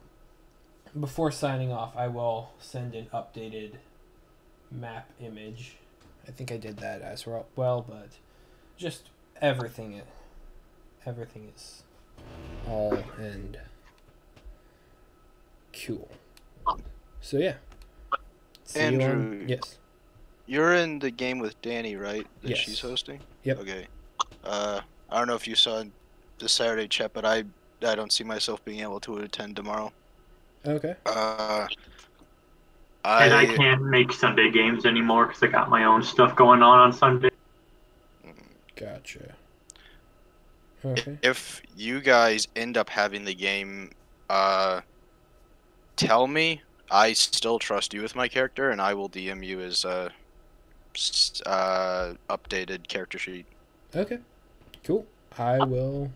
before signing off, I will send an updated map image. I think I did that as well, but just everything is all and cool. So yeah. See you on- Andrew. yes. You're in the game with Danny, right? That Yes. she's hosting? Yep. Okay. I don't know if you saw the Saturday chat, but I don't see myself being able to attend tomorrow. Okay. And I can't make Sunday games anymore because I got my own stuff going on Sunday. Gotcha. Okay. If you guys end up having the game, tell me. I still trust you with my character, and I will DM you as updated character sheet. Okay, cool. I will.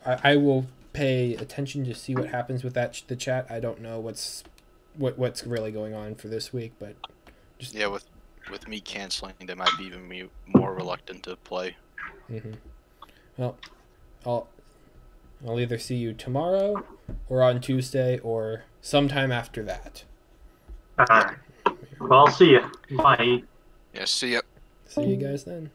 I will pay attention to see what happens with the chat. I don't know what's really going on for this week, but just Yeah, with me canceling, they might be even more reluctant to play. Mm-hmm. Well, I'll either see you tomorrow, or on Tuesday, or sometime after that. Alright. Well, I'll see you. Bye. Yeah, see ya. See you guys then.